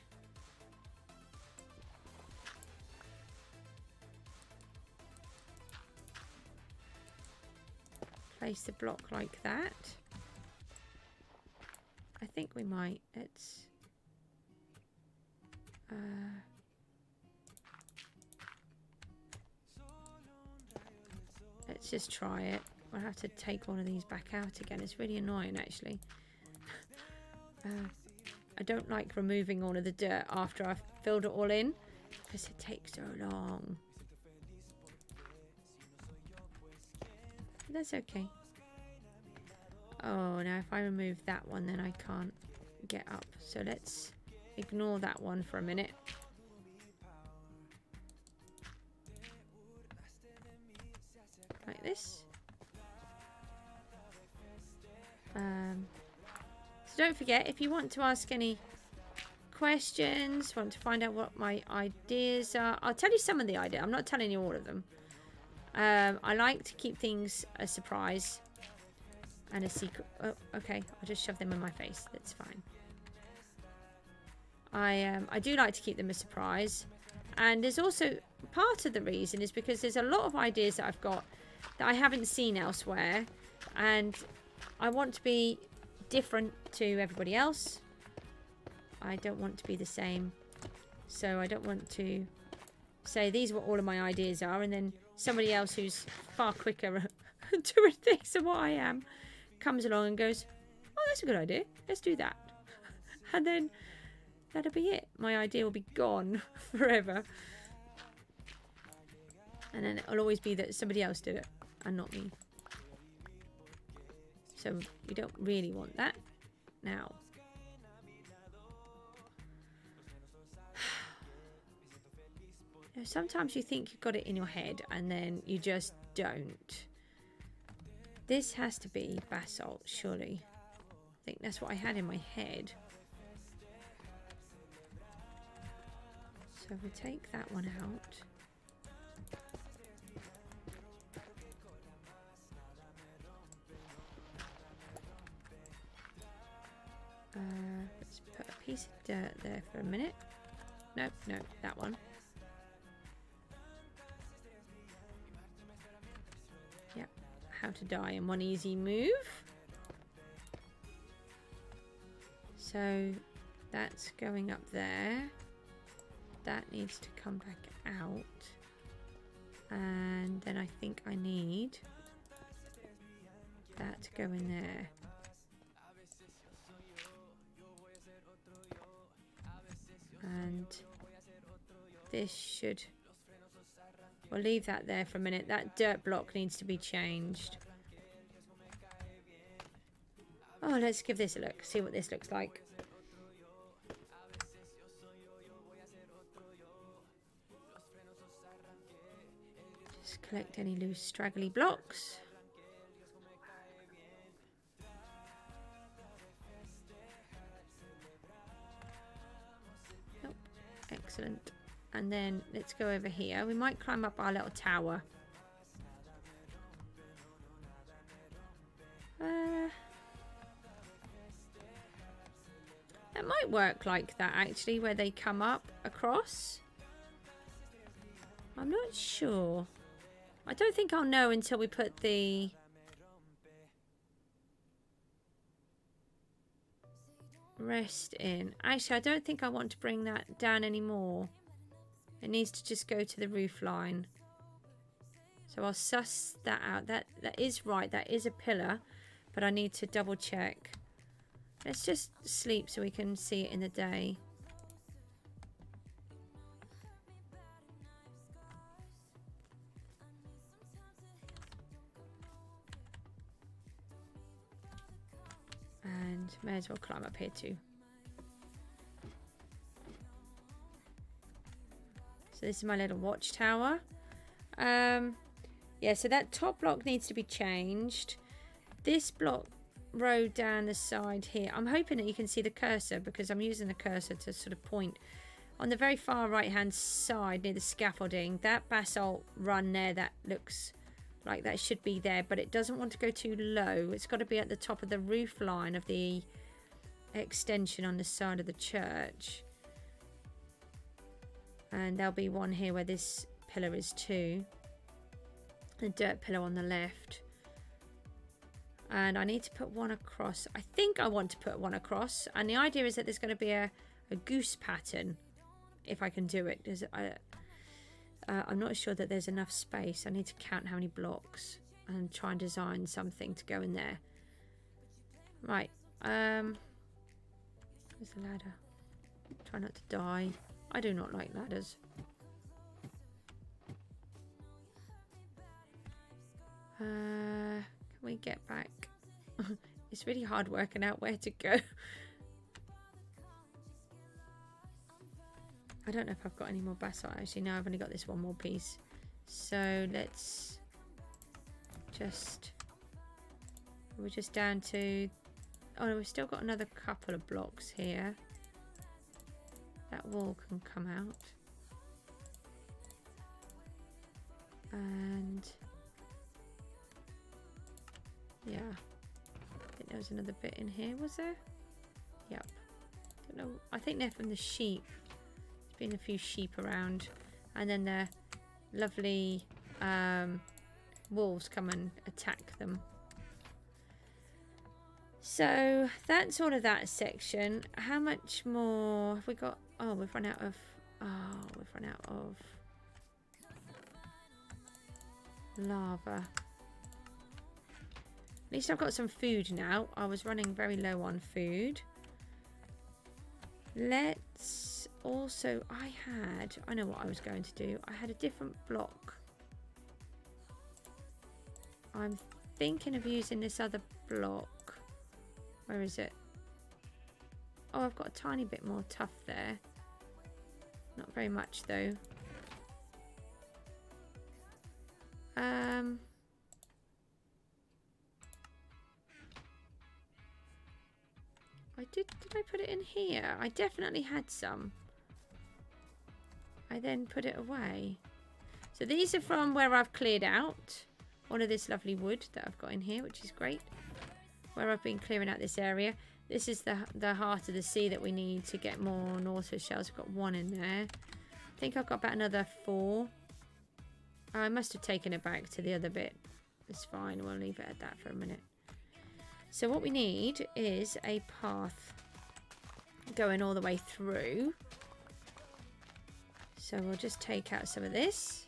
place the block like that? I think we might. Let's just try it. I'll have to take one of these back out again. It's really annoying, actually. I don't like removing all of the dirt after I've filled it all in because it takes so long. But that's okay. Oh, now if I remove that one, then I can't get up. So let's ignore that one for a minute. Like this. So don't forget, if you want to ask any questions, want to find out what my ideas are, I'll tell you some of the ideas. I'm not telling you all of them. I like to keep things a surprise and a secret. Oh, okay. I'll just shove them in my face. That's fine. I do like to keep them a surprise. And there's also part of the reason is because there's a lot of ideas that I've got that I haven't seen elsewhere. And I want to be different to everybody else. I don't want to be the same. So I don't want to say these are what all of my ideas are, and then somebody else who's far quicker doing things than what I am comes along and goes, oh, that's a good idea, let's do that. And then that'll be it. My idea will be gone forever. And then it'll always be that somebody else did it and not me. So we don't really want that now. Sometimes you think you've got it in your head and then you just don't. This has to be basalt, surely. I think that's what I had in my head. So we take that one out. Let's put a piece of dirt there for a minute. Nope, nope, that one. Yep, how to die in one easy move. So that's going up there. That needs to come back out. And then I think I need that to go in there. And this should... We'll leave that there for a minute. That dirt block needs to be changed. Oh, let's give this a look. See what this looks like. collect any loose straggly blocks. Nope. Excellent. And then let's go over here. We might climb up our little tower. That might work like that actually, where they come up across. I'm not sure. I don't think I'll know until we put the rest in. Actually, I don't think I want to bring that down anymore. It needs to just go to the roof line. So I'll suss that out. That is right. That is a pillar, but I need to double check. Let's just sleep so we can see it in the day. And may as well climb up here too. So this is my little watchtower. Yeah, so that top block needs to be changed. This block road down the side here, I'm hoping that you can see the cursor because I'm using the cursor to sort of point on the very far right hand side near the scaffolding. That basalt run there, that looks like that should be there, but it doesn't want to go too low. It's got to be at the top of the roof line of the extension on the side of the church. And there'll be one here where this pillar is too. The dirt pillar on the left. And I need to put one across. I think I want to put one across. And the idea is that there's going to be a goose pattern, if I can do it. I'm not sure that there's enough space. I need to count how many blocks and try and design something to go in there. Right. Where's the ladder? Try not to die. I do not like ladders. Can we get back? It's really hard working out where to go. I don't know if I've got any more basalt. Actually, no, I've only got this one more piece. So let's just... We're just down to... Oh, no, we've still got another couple of blocks here. That wall can come out. And... Yeah. I think there was another bit in here, was there? Yep. Don't know. I think they're from the sheep. There's been a few sheep around. And then the lovely wolves come and attack them. So that's all of that section. How much more have we got? Oh, we've run out of... Oh, we've run out of lava. At least I've got some food now. I was running very low on food. Let's also... I know what I was going to do. I had a different block. I'm thinking of using this other block. Where is it? Oh, I've got a tiny bit more tuff there. Not very much though. Did I put it in here? I definitely had some. I then put it away. So these are from where I've cleared out all of this lovely wood that I've got in here, which is great. Where I've been clearing out this area. This is the heart of the sea that we need to get more nautilus shells. I've got one in there. I think I've got about another 4. I must have taken it back to the other bit. It's fine. We'll leave it at that for a minute. So what we need is a path going all the way through. So we'll just take out some of this.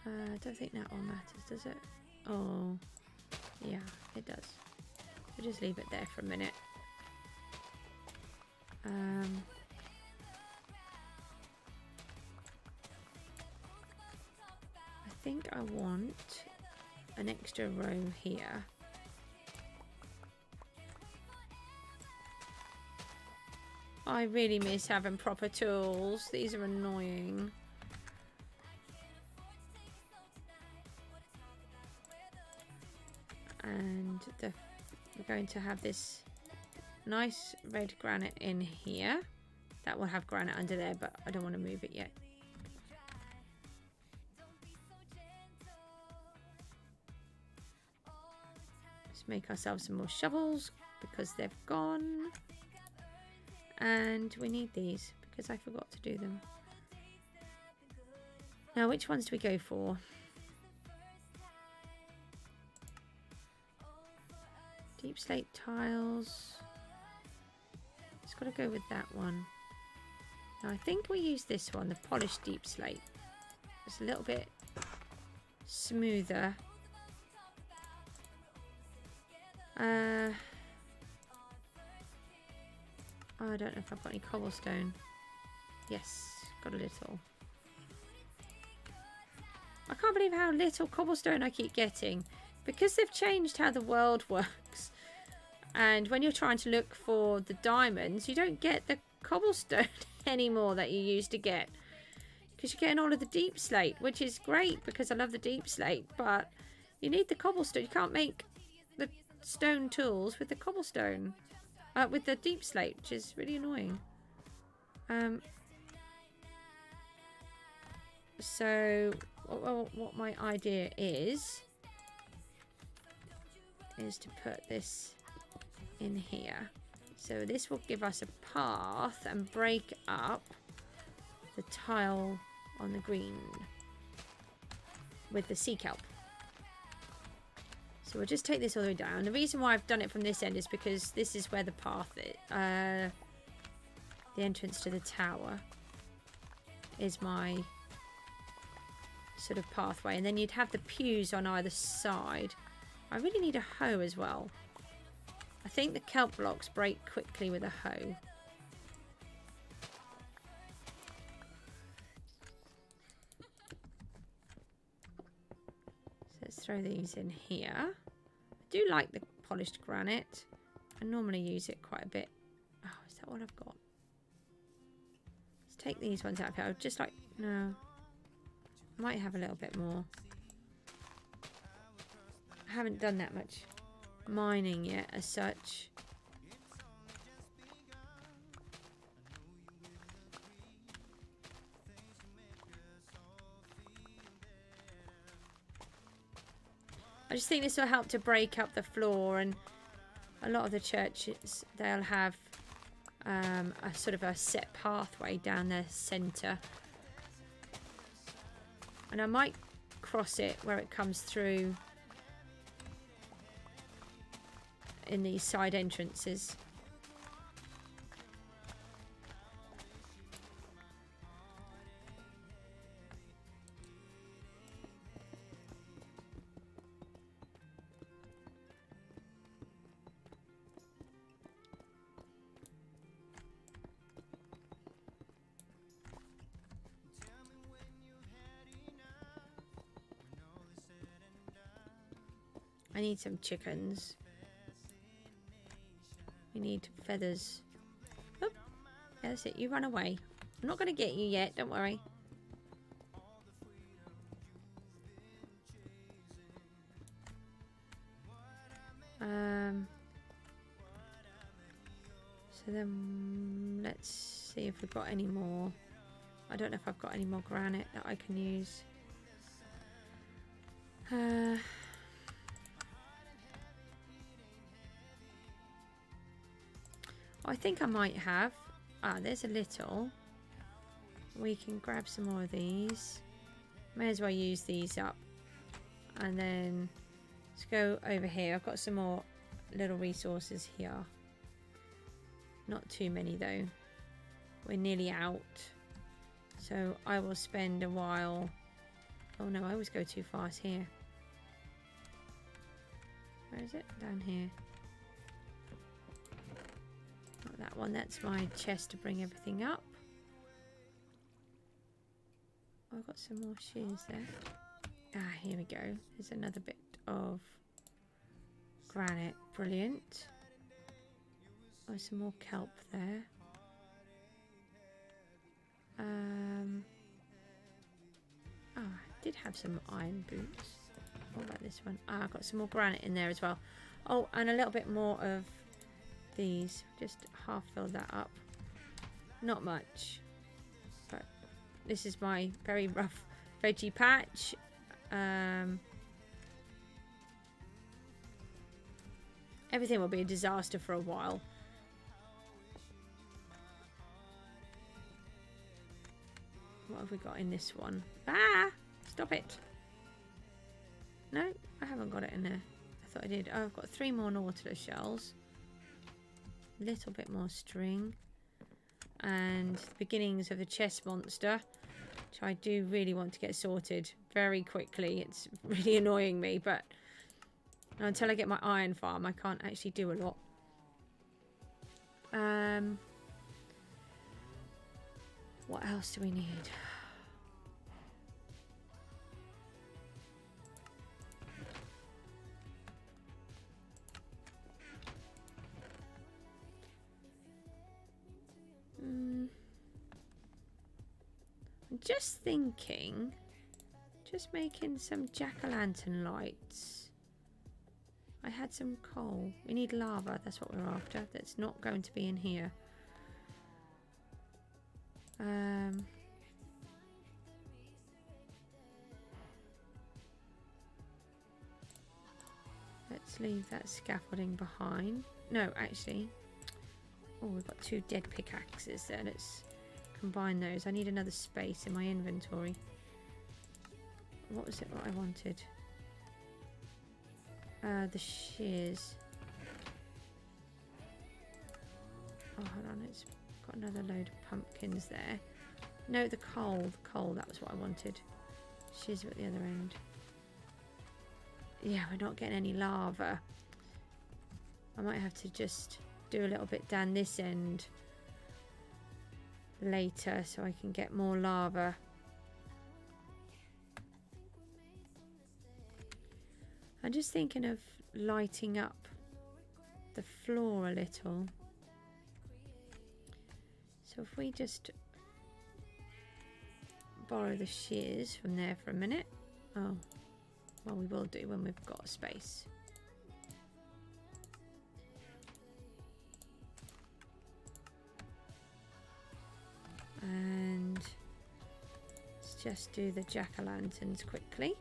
I don't think that all matters, does it? Oh, yeah, it does. We'll just leave it there for a minute. think I want an extra row here. I really miss having proper tools. These are annoying. And we're going to have this nice red granite in here. That will have granite under there, but I don't want to move it yet. Let's make ourselves some more shovels because they've gone. And we need these because I forgot to do them. Now, which ones do we go for? Deep slate tiles. It's got to go with that one. Now, I think we use this one, the polished deep slate. It's a little bit smoother. I don't know if I've got any cobblestone. Yes, got a little. I can't believe how little cobblestone I keep getting. Because they've changed how the world works. And when you're trying to look for the diamonds, you don't get the cobblestone anymore that you used to get. Because you're getting all of the deep slate, which is great because I love the deep slate. But you need the cobblestone. You can't make the stone tools with the cobblestone. With the deep slate, which is really annoying. So, what my idea is to put this in here. So this will give us a path and break up the tile on the green with the sea kelp. So we'll just take this all the way down. The reason why I've done it from this end is because this is where the path is, the entrance to the tower is my sort of pathway. And then you'd have the pews on either side. I really need a hoe as well. I think the kelp blocks break quickly with a hoe. So let's throw these in here. I do like the polished granite. I normally use it quite a bit. Oh, is that what I've got? Let's take these ones out of here. I would just like... No. I might have a little bit more. I haven't done that much mining yet as such. I just think this will help to break up the floor, and a lot of the churches, they'll have a sort of a set pathway down their centre. And I might cross it where it comes through in these side entrances. I need some chickens. We need feathers. Oh, yeah, that's it. You run away. I'm not going to get you yet. Don't worry. So then let's see if we've got any more. I don't know if I've got any more granite that I can use. I think I might have. There's a little. We can grab some more of these. May as well use these up. And then let's go over here. I've got some more little resources here. Not too many though. We're nearly out. So I will spend a while. Oh no, I always go too fast here. Where is it? Down here. Not that one. That's my chest to bring everything up. Oh, I've got some more shears there. Ah, here we go. There's another bit of granite. Brilliant. Oh, some more kelp there. Oh, I did have some iron boots. What about this one? Ah, I've got some more granite in there as well. Oh, and a little bit more of these. Just half fill that up. Not much. But this is my very rough veggie patch. Everything will be a disaster for a while. What have we got in this one? Ah! Stop it. No, I haven't got it in there. I thought I did. Oh, I've got 3 more Nautilus shells. A little bit more string. And the beginnings of the chest monster, which I do really want to get sorted very quickly. It's really annoying me, but until I get my iron farm, I can't actually do a lot. What else do we need? I'm just thinking, just making some jack-o'-lantern lights. I had some coal. We need lava, that's what we're after. That's not going to be in here. Let's leave that scaffolding behind. No, actually. Oh, we've got 2 dead pickaxes there. Let's combine those. I need another space in my inventory. What was it what I wanted? The shears. Oh, hold on. It's got another load of pumpkins there. No, the coal. The coal, that was what I wanted. Shears at the other end. Yeah, we're not getting any lava. I might have to just do a little bit down this end later so I can get more lava. I'm just thinking of lighting up the floor a little. So if we just borrow the shears from there for a minute. Oh, well, we will do when we've got space. And let's just do the jack-o'-lanterns quickly.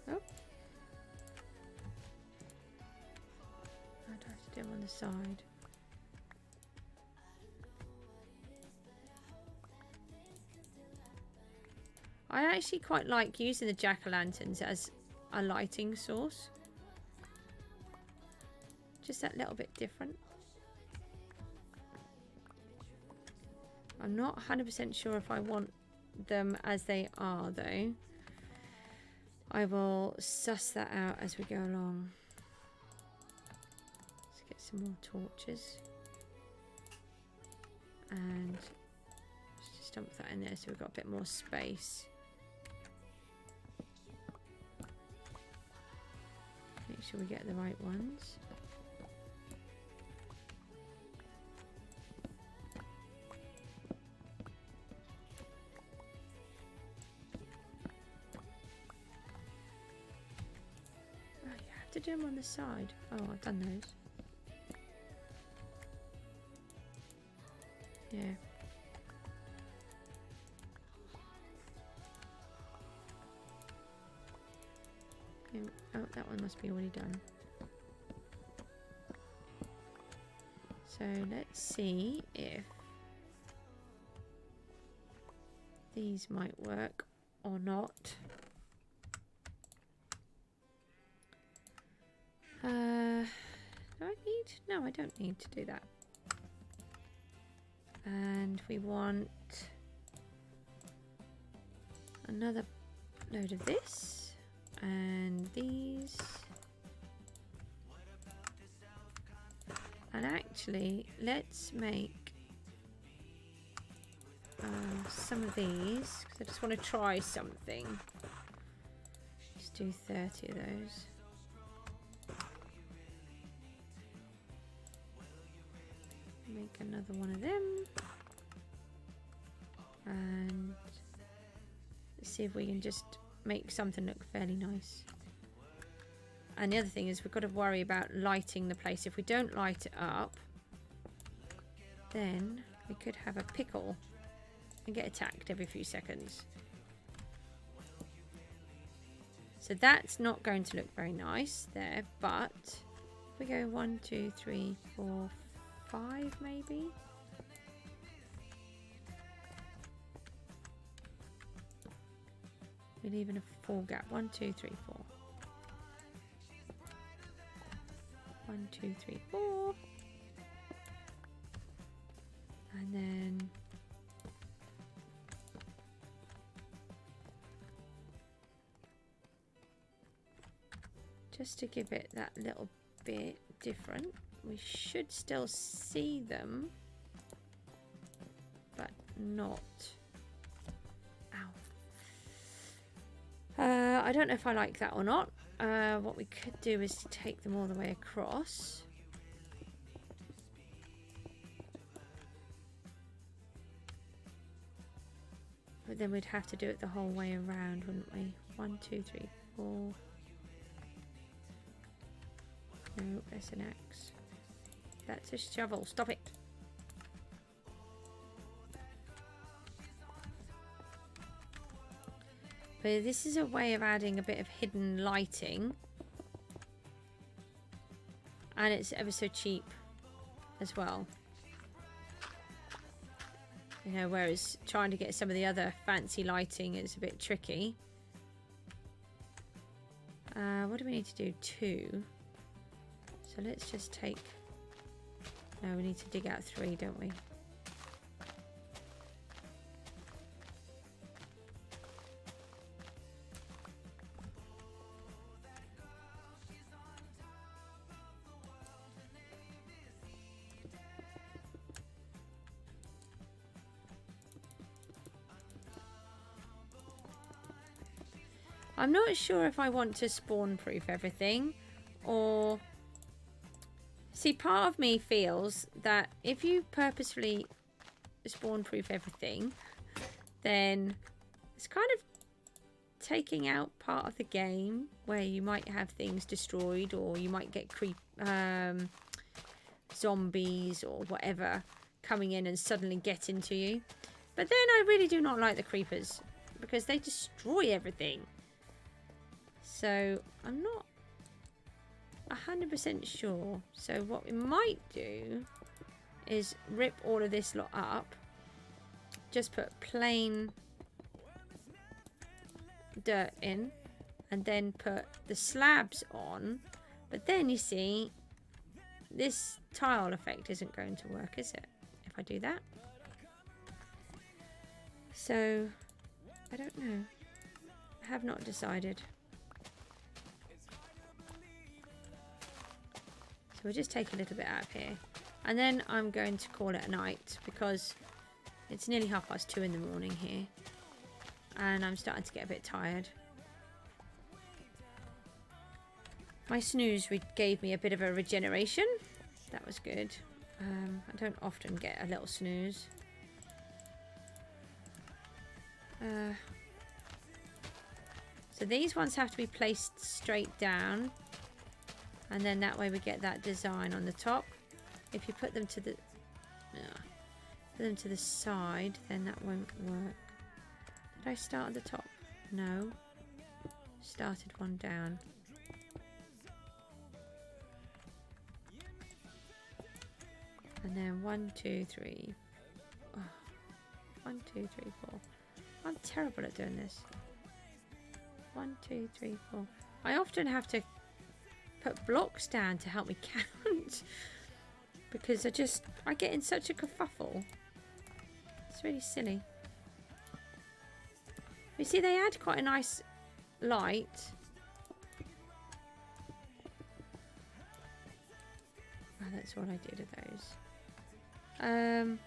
Oh, I'd have to do them on the side. I actually quite like using the jack-o'-lanterns as a lighting source. Just that little bit different. I'm not 100% sure if I want them as they are though. I will suss that out as we go along. Let's get some more torches. And let's just dump that in there so we've got a bit more space. Make sure we get the right ones. Oh, you have to do them on the side. Oh, I've done those. Yeah. Oh, that one must be already done. So let's see if these might work or not. Do I need? No, I don't need to do that. And we want another load of this and these. And actually, let's make some of these, because I just want to try something. Let's do 30 of those. Make another one of them. And let's see if we can just make something look fairly nice. And the other thing is we've got to worry about lighting the place. If we don't light it up, then we could have a pickle and get attacked every few seconds. So that's not going to look very nice there, but if we go 1, 2, 3, 4, 5 maybe. We leave in a 4 gap. 1, 2, 3, 4. 1, 2, 3, 4. And then just to give it that little bit different, we should still see them, but not. Ow. I don't know if I like that or not. What we could do is take them all the way across. But then we'd have to do it the whole way around, wouldn't we? 1, 2, 3, 4. No, that's an axe. That's a shovel. Stop it. But this is a way of adding a bit of hidden lighting. And it's ever so cheap as well. You know, whereas trying to get some of the other fancy lighting is a bit tricky. What do we need to do? 2. So let's just take... No, we need to dig out 3, don't we? I'm not sure if I want to spawn proof everything or... See, part of me feels that if you purposefully spawn proof everything, then it's kind of taking out part of the game where you might have things destroyed, or you might get zombies or whatever coming in and suddenly get into you. But then I really do not like the creepers because they destroy everything. So I'm not 100% sure. So what we might do is rip all of this lot up, just put plain dirt in, and then put the slabs on. But then you see, this tile effect isn't going to work, is it? If I do that. So I don't know. I have not decided. So we'll just take a little bit out of here. And then I'm going to call it a night because it's nearly 2:30 in the morning here. And I'm starting to get a bit tired. My snooze gave me a bit of a regeneration. That was good. I don't often get a little snooze. So these ones have to be placed straight down. And then that way we get that design on the top. If you put them to the side, then that won't work. Did I start at the top? No. Started one down. And then 1, 2, 3. Oh. 1, 2, 3, 4. I'm terrible at doing this. 1, 2, 3, 4. I often have to put blocks down to help me count because I get in such a kerfuffle. It's really silly. You see, they add quite a nice light. Oh, that's what I did of those. I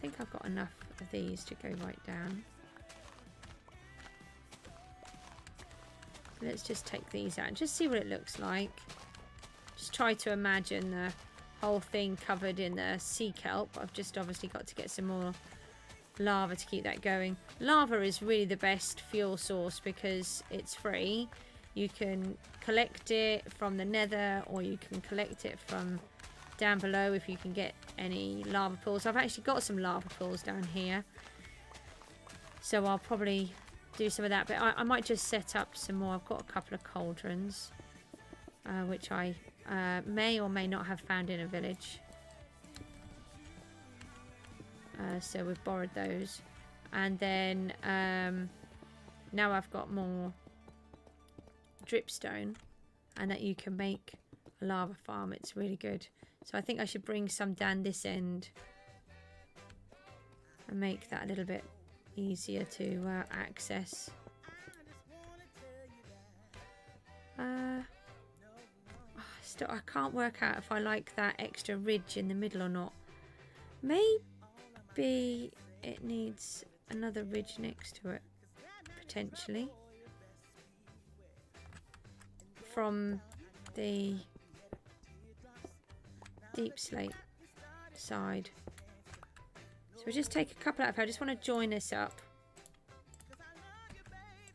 think I've got enough of these to go right down. Let's just take these out and just see what it looks like. Just try to imagine the whole thing covered in the sea kelp. I've just obviously got to get some more lava to keep that going. Lava is really the best fuel source because it's free. You can collect it from the nether, or you can collect it from down below if you can get any lava pools. I've actually got some lava pools down here, so I'll probably do some of that, but I might just set up some more. I've got a couple of cauldrons, which I may or may not have found in a village. So we've borrowed those. And then now I've got more dripstone, and that you can make a lava farm. It's really good. So I think I should bring some down this end and make that a little bit easier to access. Still, I can't work out if I like that extra ridge in the middle or not. Maybe it needs another ridge next to it, potentially, from the deep slate side. So we'll just take a couple out of here. I just want to join this up,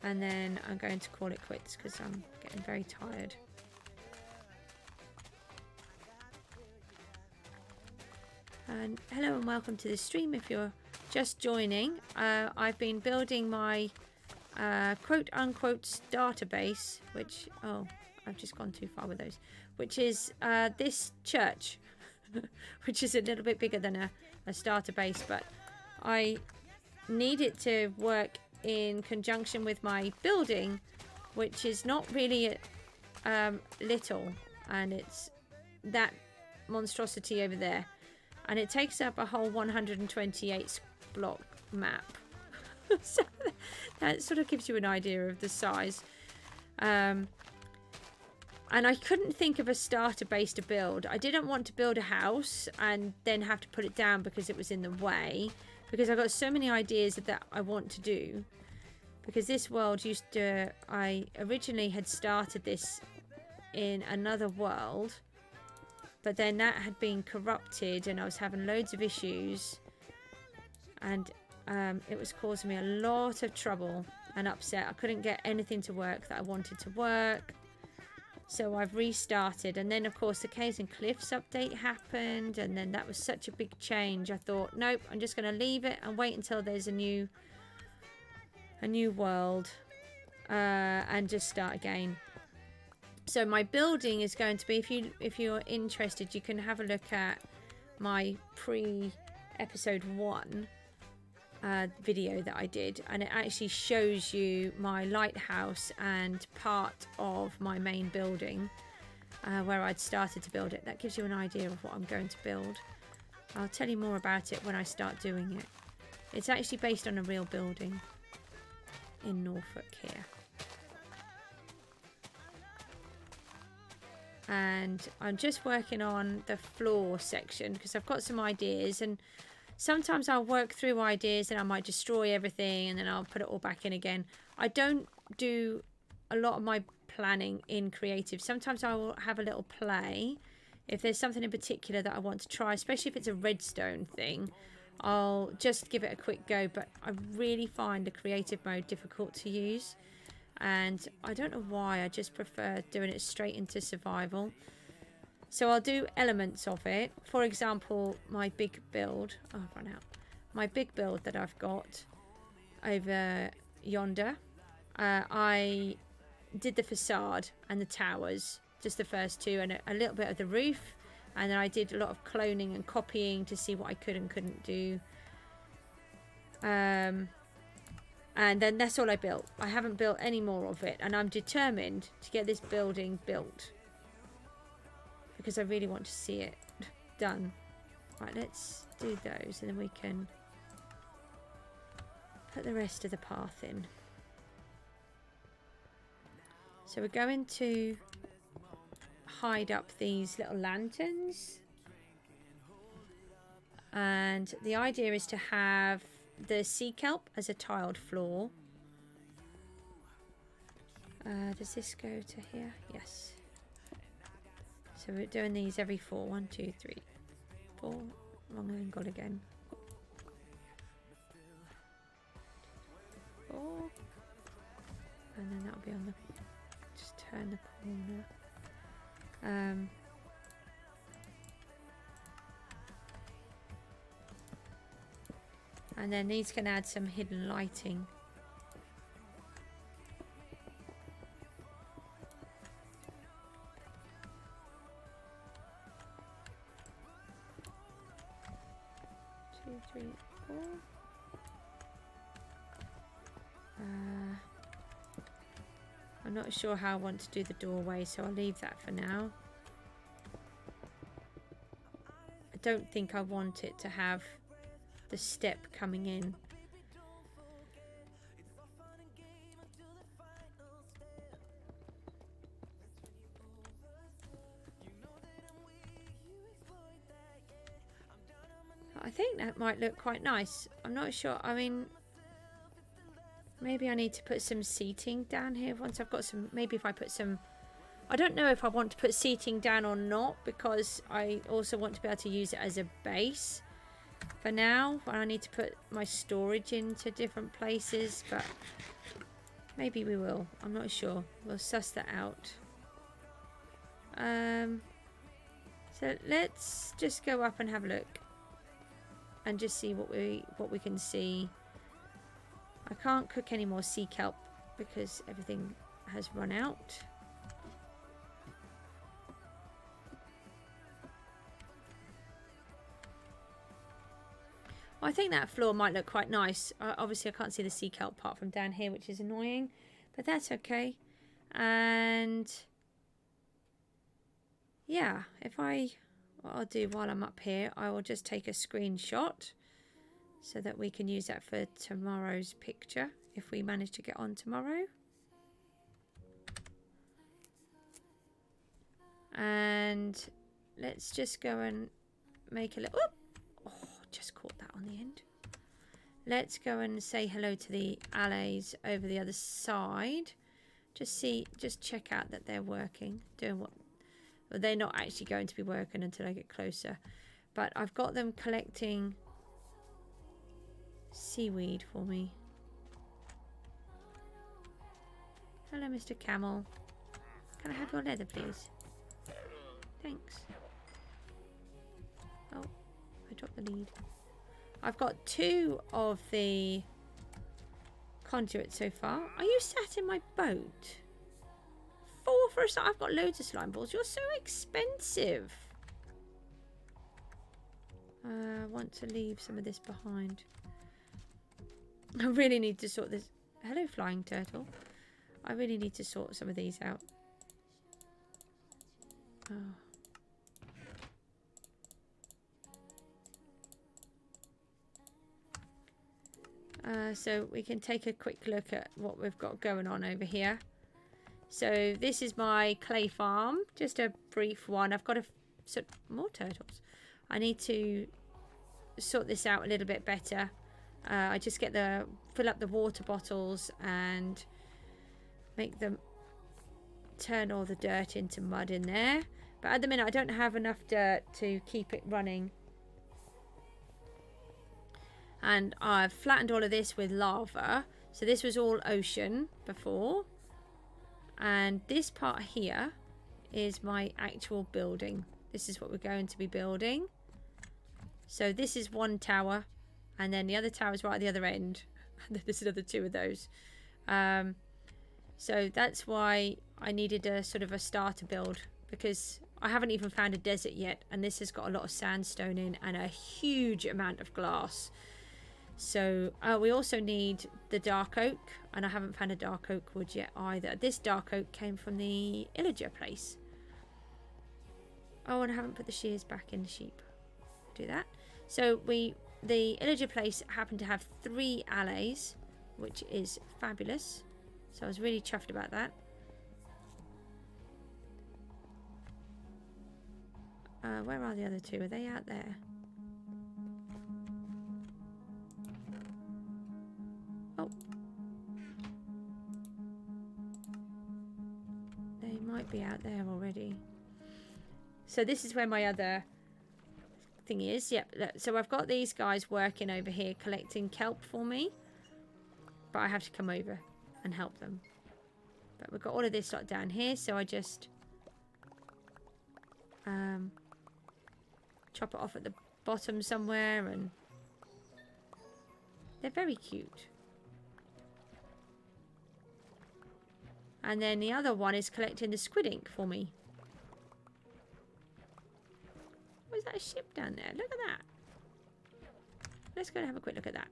and then I'm going to call it quits because I'm getting very tired. And hello and welcome to the stream if you're just joining. I've been building my quote-unquote starter base, which, oh, I've just gone too far with those, which is this church, which is a little bit bigger than a starter base, but I need it to work in conjunction with my building, which is not really little, and it's that monstrosity over there. And it takes up a whole 128 block map. So that sort of gives you an idea of the size. And I couldn't think of a starter base to build. I didn't want to build a house and then have to put it down because it was in the way. Because I've got so many ideas that I want to do. Because this world used to... I originally had started this in another world. But then that had been corrupted and I was having loads of issues. And it was causing me a lot of trouble and upset. I couldn't get anything to work that I wanted to work. So I've restarted. And then, of course, the Caves and Cliffs update happened. And then that was such a big change. I thought, nope, I'm just going to leave it and wait until there's a new world. And just start again. So my building is going to be, if you're interested, you can have a look at my pre-episode 1 video that I did, and it actually shows you my lighthouse and part of my main building where I'd started to build it. That gives you an idea of what I'm going to build. I'll tell you more about it when I start doing it. It's actually based on a real building in Norfolk here. And I'm just working on the floor section because I've got some ideas, and sometimes I'll work through ideas and I might destroy everything and then I'll put it all back in again. I don't do a lot of my planning in creative. Sometimes I will have a little play. If there's something in particular that I want to try, especially if it's a redstone thing, I'll just give it a quick go. But I really find the creative mode difficult to use. And I don't know why, I just prefer doing it straight into survival. So I'll do elements of it. For example, my big build. Oh, I've run out. My big build that I've got over yonder. I did the facade and the towers, just the first two, and a little bit of the roof. And then I did a lot of cloning and copying to see what I could and couldn't do. And then that's all I built. I haven't built any more of it. And I'm determined to get this building built. because I really want to see it done. Right, let's do those, and then we can put the rest of the path in. So we're going to hide up these little lanterns, and the idea is to have the sea kelp as a tiled floor. Does this go to here? Yes. So we're doing these every 4. 1, 2, 3, 4. Wrong angle again. 4. And then that'll be on the, just turn the corner. And then these can add some hidden lighting. Two, 3, 4. I'm not sure how I want to do the doorway, so I'll leave that for now. I don't think I want it to have the step coming in. I think that might look quite nice. I'm not sure. I mean, maybe I need to put some seating down here once I've got some. Maybe if I put some, I don't know if I want to put seating down or not, because I also want to be able to use it as a base for now. I need to put my storage into different places, but maybe we will. I'm not sure. We'll suss that out. So let's just go up and have a look and just see what we can see. I can't cook any more sea kelp because everything has run out. I think that floor might look quite nice. Obviously I can't see the sea kelp part from down here, which is annoying, but that's okay. And yeah, what I'll do while I'm up here, I will just take a screenshot so that we can use that for tomorrow's picture if we manage to get on tomorrow. And let's just go and make a little, oh, just caught that on the end. Let's go and say hello to the allays over the other side. Just check out that they're working, doing what, well, they're not actually going to be working until I get closer. But I've got them collecting seaweed for me. Hello, Mr. Camel. Can I have your leather, please? Thanks. Oh, I dropped the lead. I've got 2 of the conduits so far. Are you sat in my boat? 4 for a start. I've got loads of slime balls. You're so expensive. I want to leave some of this behind. I really need to sort this. Hello, flying turtle. I really need to sort some of these out. Oh. So we can take a quick look at what we've got going on over here. So this is my clay farm, just a brief one. I've got more turtles. I need to sort this out a little bit better. I just fill up the water bottles and make them turn all the dirt into mud in there. But at the minute I don't have enough dirt to keep it running. And I've flattened all of this with lava. So this was all ocean before. And this part here is my actual building. This is what we're going to be building. So this is one tower. And then the other tower is right at the other end. And then there's another 2 of those. So that's why I needed a sort of a starter build. Because I haven't even found a desert yet. And this has got a lot of sandstone in and a huge amount of glass. So we also need the dark oak, and I haven't found a dark oak wood yet either. This dark oak came from the illager place. Oh, and I haven't put the shears back in the sheep. Do that. So the illager place happened to have 3 allays, which is fabulous. So I was really chuffed about that. Where are the other 2? Are they out there? Oh. They might be out there already. So this is where my other thing is. Yep. So I've got these guys working over here collecting kelp for me. But I have to come over and help them. But we've got all of this lot down here. So I just chop it off at the bottom somewhere. And they're very cute. And then the other one is collecting the squid ink for me. Where's that ship down there? Look at that. Let's go and have a quick look at that.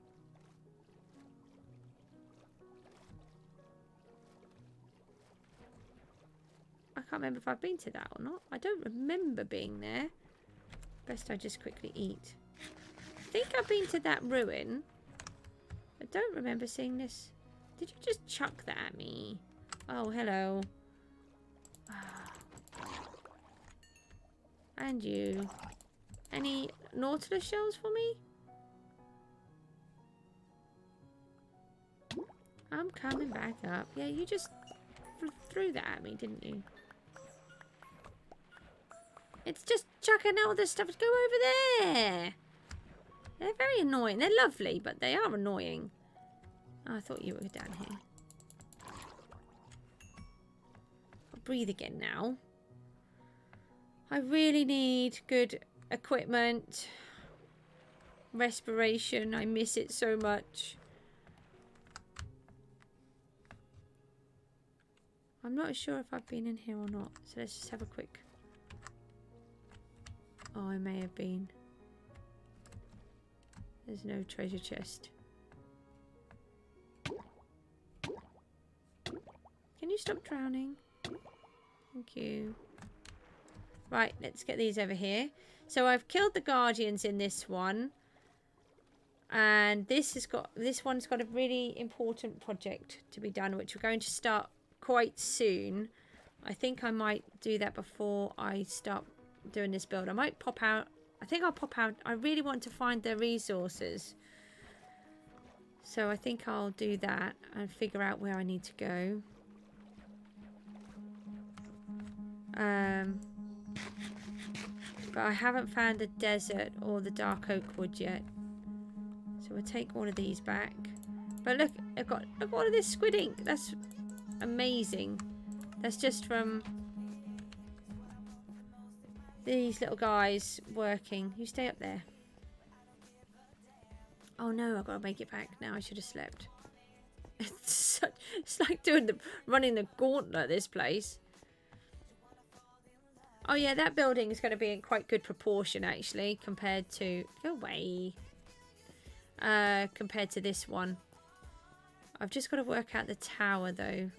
I can't remember if I've been to that or not. I don't remember being there. Best I just quickly eat. I think I've been to that ruin. I don't remember seeing this. Did you just chuck that at me? Oh, hello. And you. Any nautilus shells for me? I'm coming back up. Yeah, you just threw that at me, didn't you? It's just chucking all this stuff to go over there. They're very annoying. They're lovely, but they are annoying. Oh, I thought you were down here. I'll breathe again now. I really need good equipment. Respiration. I miss it so much. I'm not sure if I've been in here or not. So let's just have a quick... Oh, I may have been. There's no treasure chest. Can you stop drowning? Thank you. Right, let's get these over here. So I've killed the guardians in this one. And this one's got a really important project to be done, which we're going to start quite soon. I think I might do that before I start doing this build. I might pop out. I think I'll pop out. I really want to find the resources. So I think I'll do that and figure out where I need to go. But I haven't found the desert or the dark oak wood yet. So we'll take all of these back. But look, look at all of this squid ink. That's amazing. That's just from these little guys working. You stay up there. Oh no, I've got to make it back now. I should have slept. It's like running the gauntlet, this place. Oh yeah, that building is going to be in quite good proportion actually compared to... Go away. Compared to this one. I've just got to work out the tower though.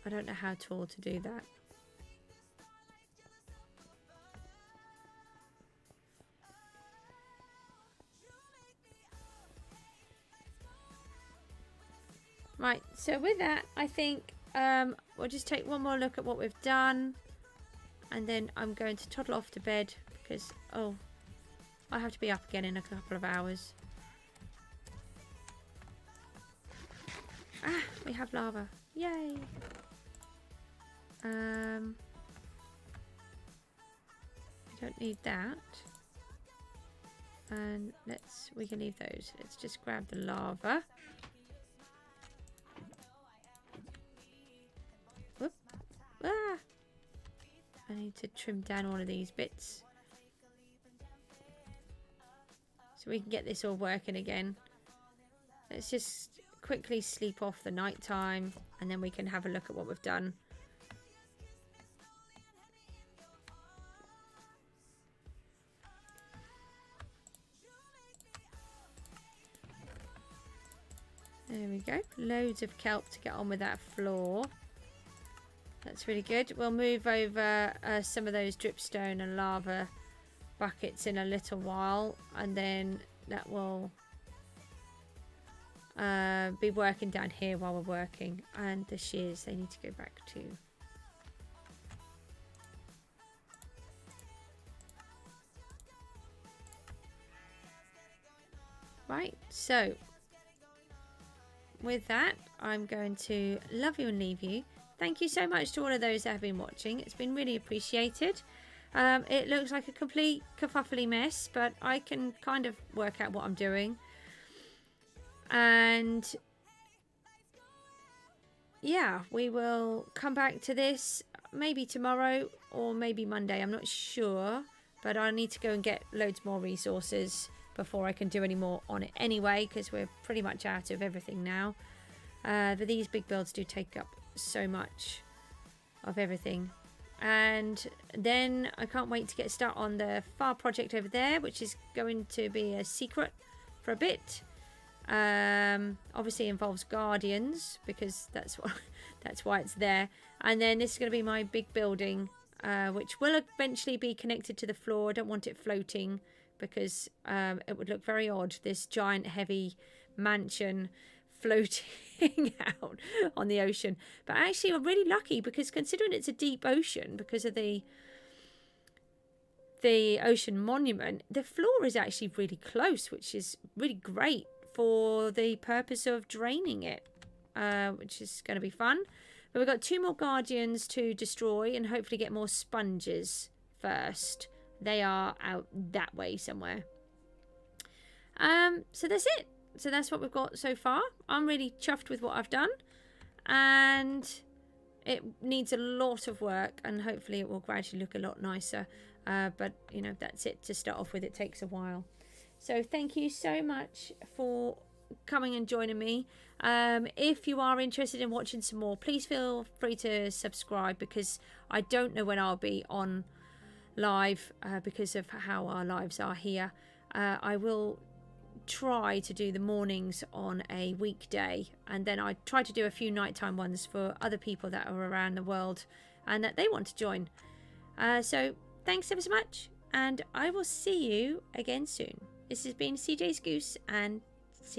I don't know how tall to do that. Right, so with that, I think we'll just take one more look at what we've done. And then I'm going to toddle off to bed because, oh, I have to be up again in a couple of hours. Ah, we have lava. Yay! I don't need that. And we can leave those. Let's just grab the lava. Whoop. Ah! I need to trim down all of these bits. So we can get this all working again. Let's just quickly sleep off the night time and then we can have a look at what we've done. There we go. Loads of kelp to get on with that floor. That's really good. We'll move over some of those dripstone and lava buckets in a little while, and then that will be working down here while we're working. And the shears, they need to go back to... Right, so with that, I'm going to love you and leave you. Thank you so much to all of those that have been watching. It's been really appreciated. It looks like a complete kerfuffly mess, but I can kind of work out what I'm doing. And yeah, we will come back to this maybe tomorrow or maybe Monday. I'm not sure, but I need to go and get loads more resources before I can do any more on it anyway, because we're pretty much out of everything now. But these big builds do take up so much of everything. And then I can't wait to get started on the far project over there, which is going to be a secret for a bit. Obviously involves guardians, because that's why it's there. And then this is going to be my big building, which will eventually be connected to the floor. I don't want it floating, because it would look very odd, this giant heavy mansion floating out on the ocean. But actually I'm really lucky, because considering it's a deep ocean, because of the ocean monument, the floor is actually really close, which is really great for the purpose of draining it, which is going to be fun. But we've got 2 more guardians to destroy and hopefully get more sponges first. They are out that way somewhere. So that's it. So that's what we've got so far. I'm really chuffed with what I've done, and it needs a lot of work, and hopefully it will gradually look a lot nicer. But you know, that's it to start off with. It takes a while. So thank you so much for coming and joining me. If you are interested in watching some more, please feel free to subscribe, because I don't know when I'll be on live because of how our lives are here. I will try to do the mornings on a weekday, and then I try to do a few nighttime ones for other people that are around the world and that they want to join. So thanks ever so much, and I will see you again soon. This has been CJSGOOSE, and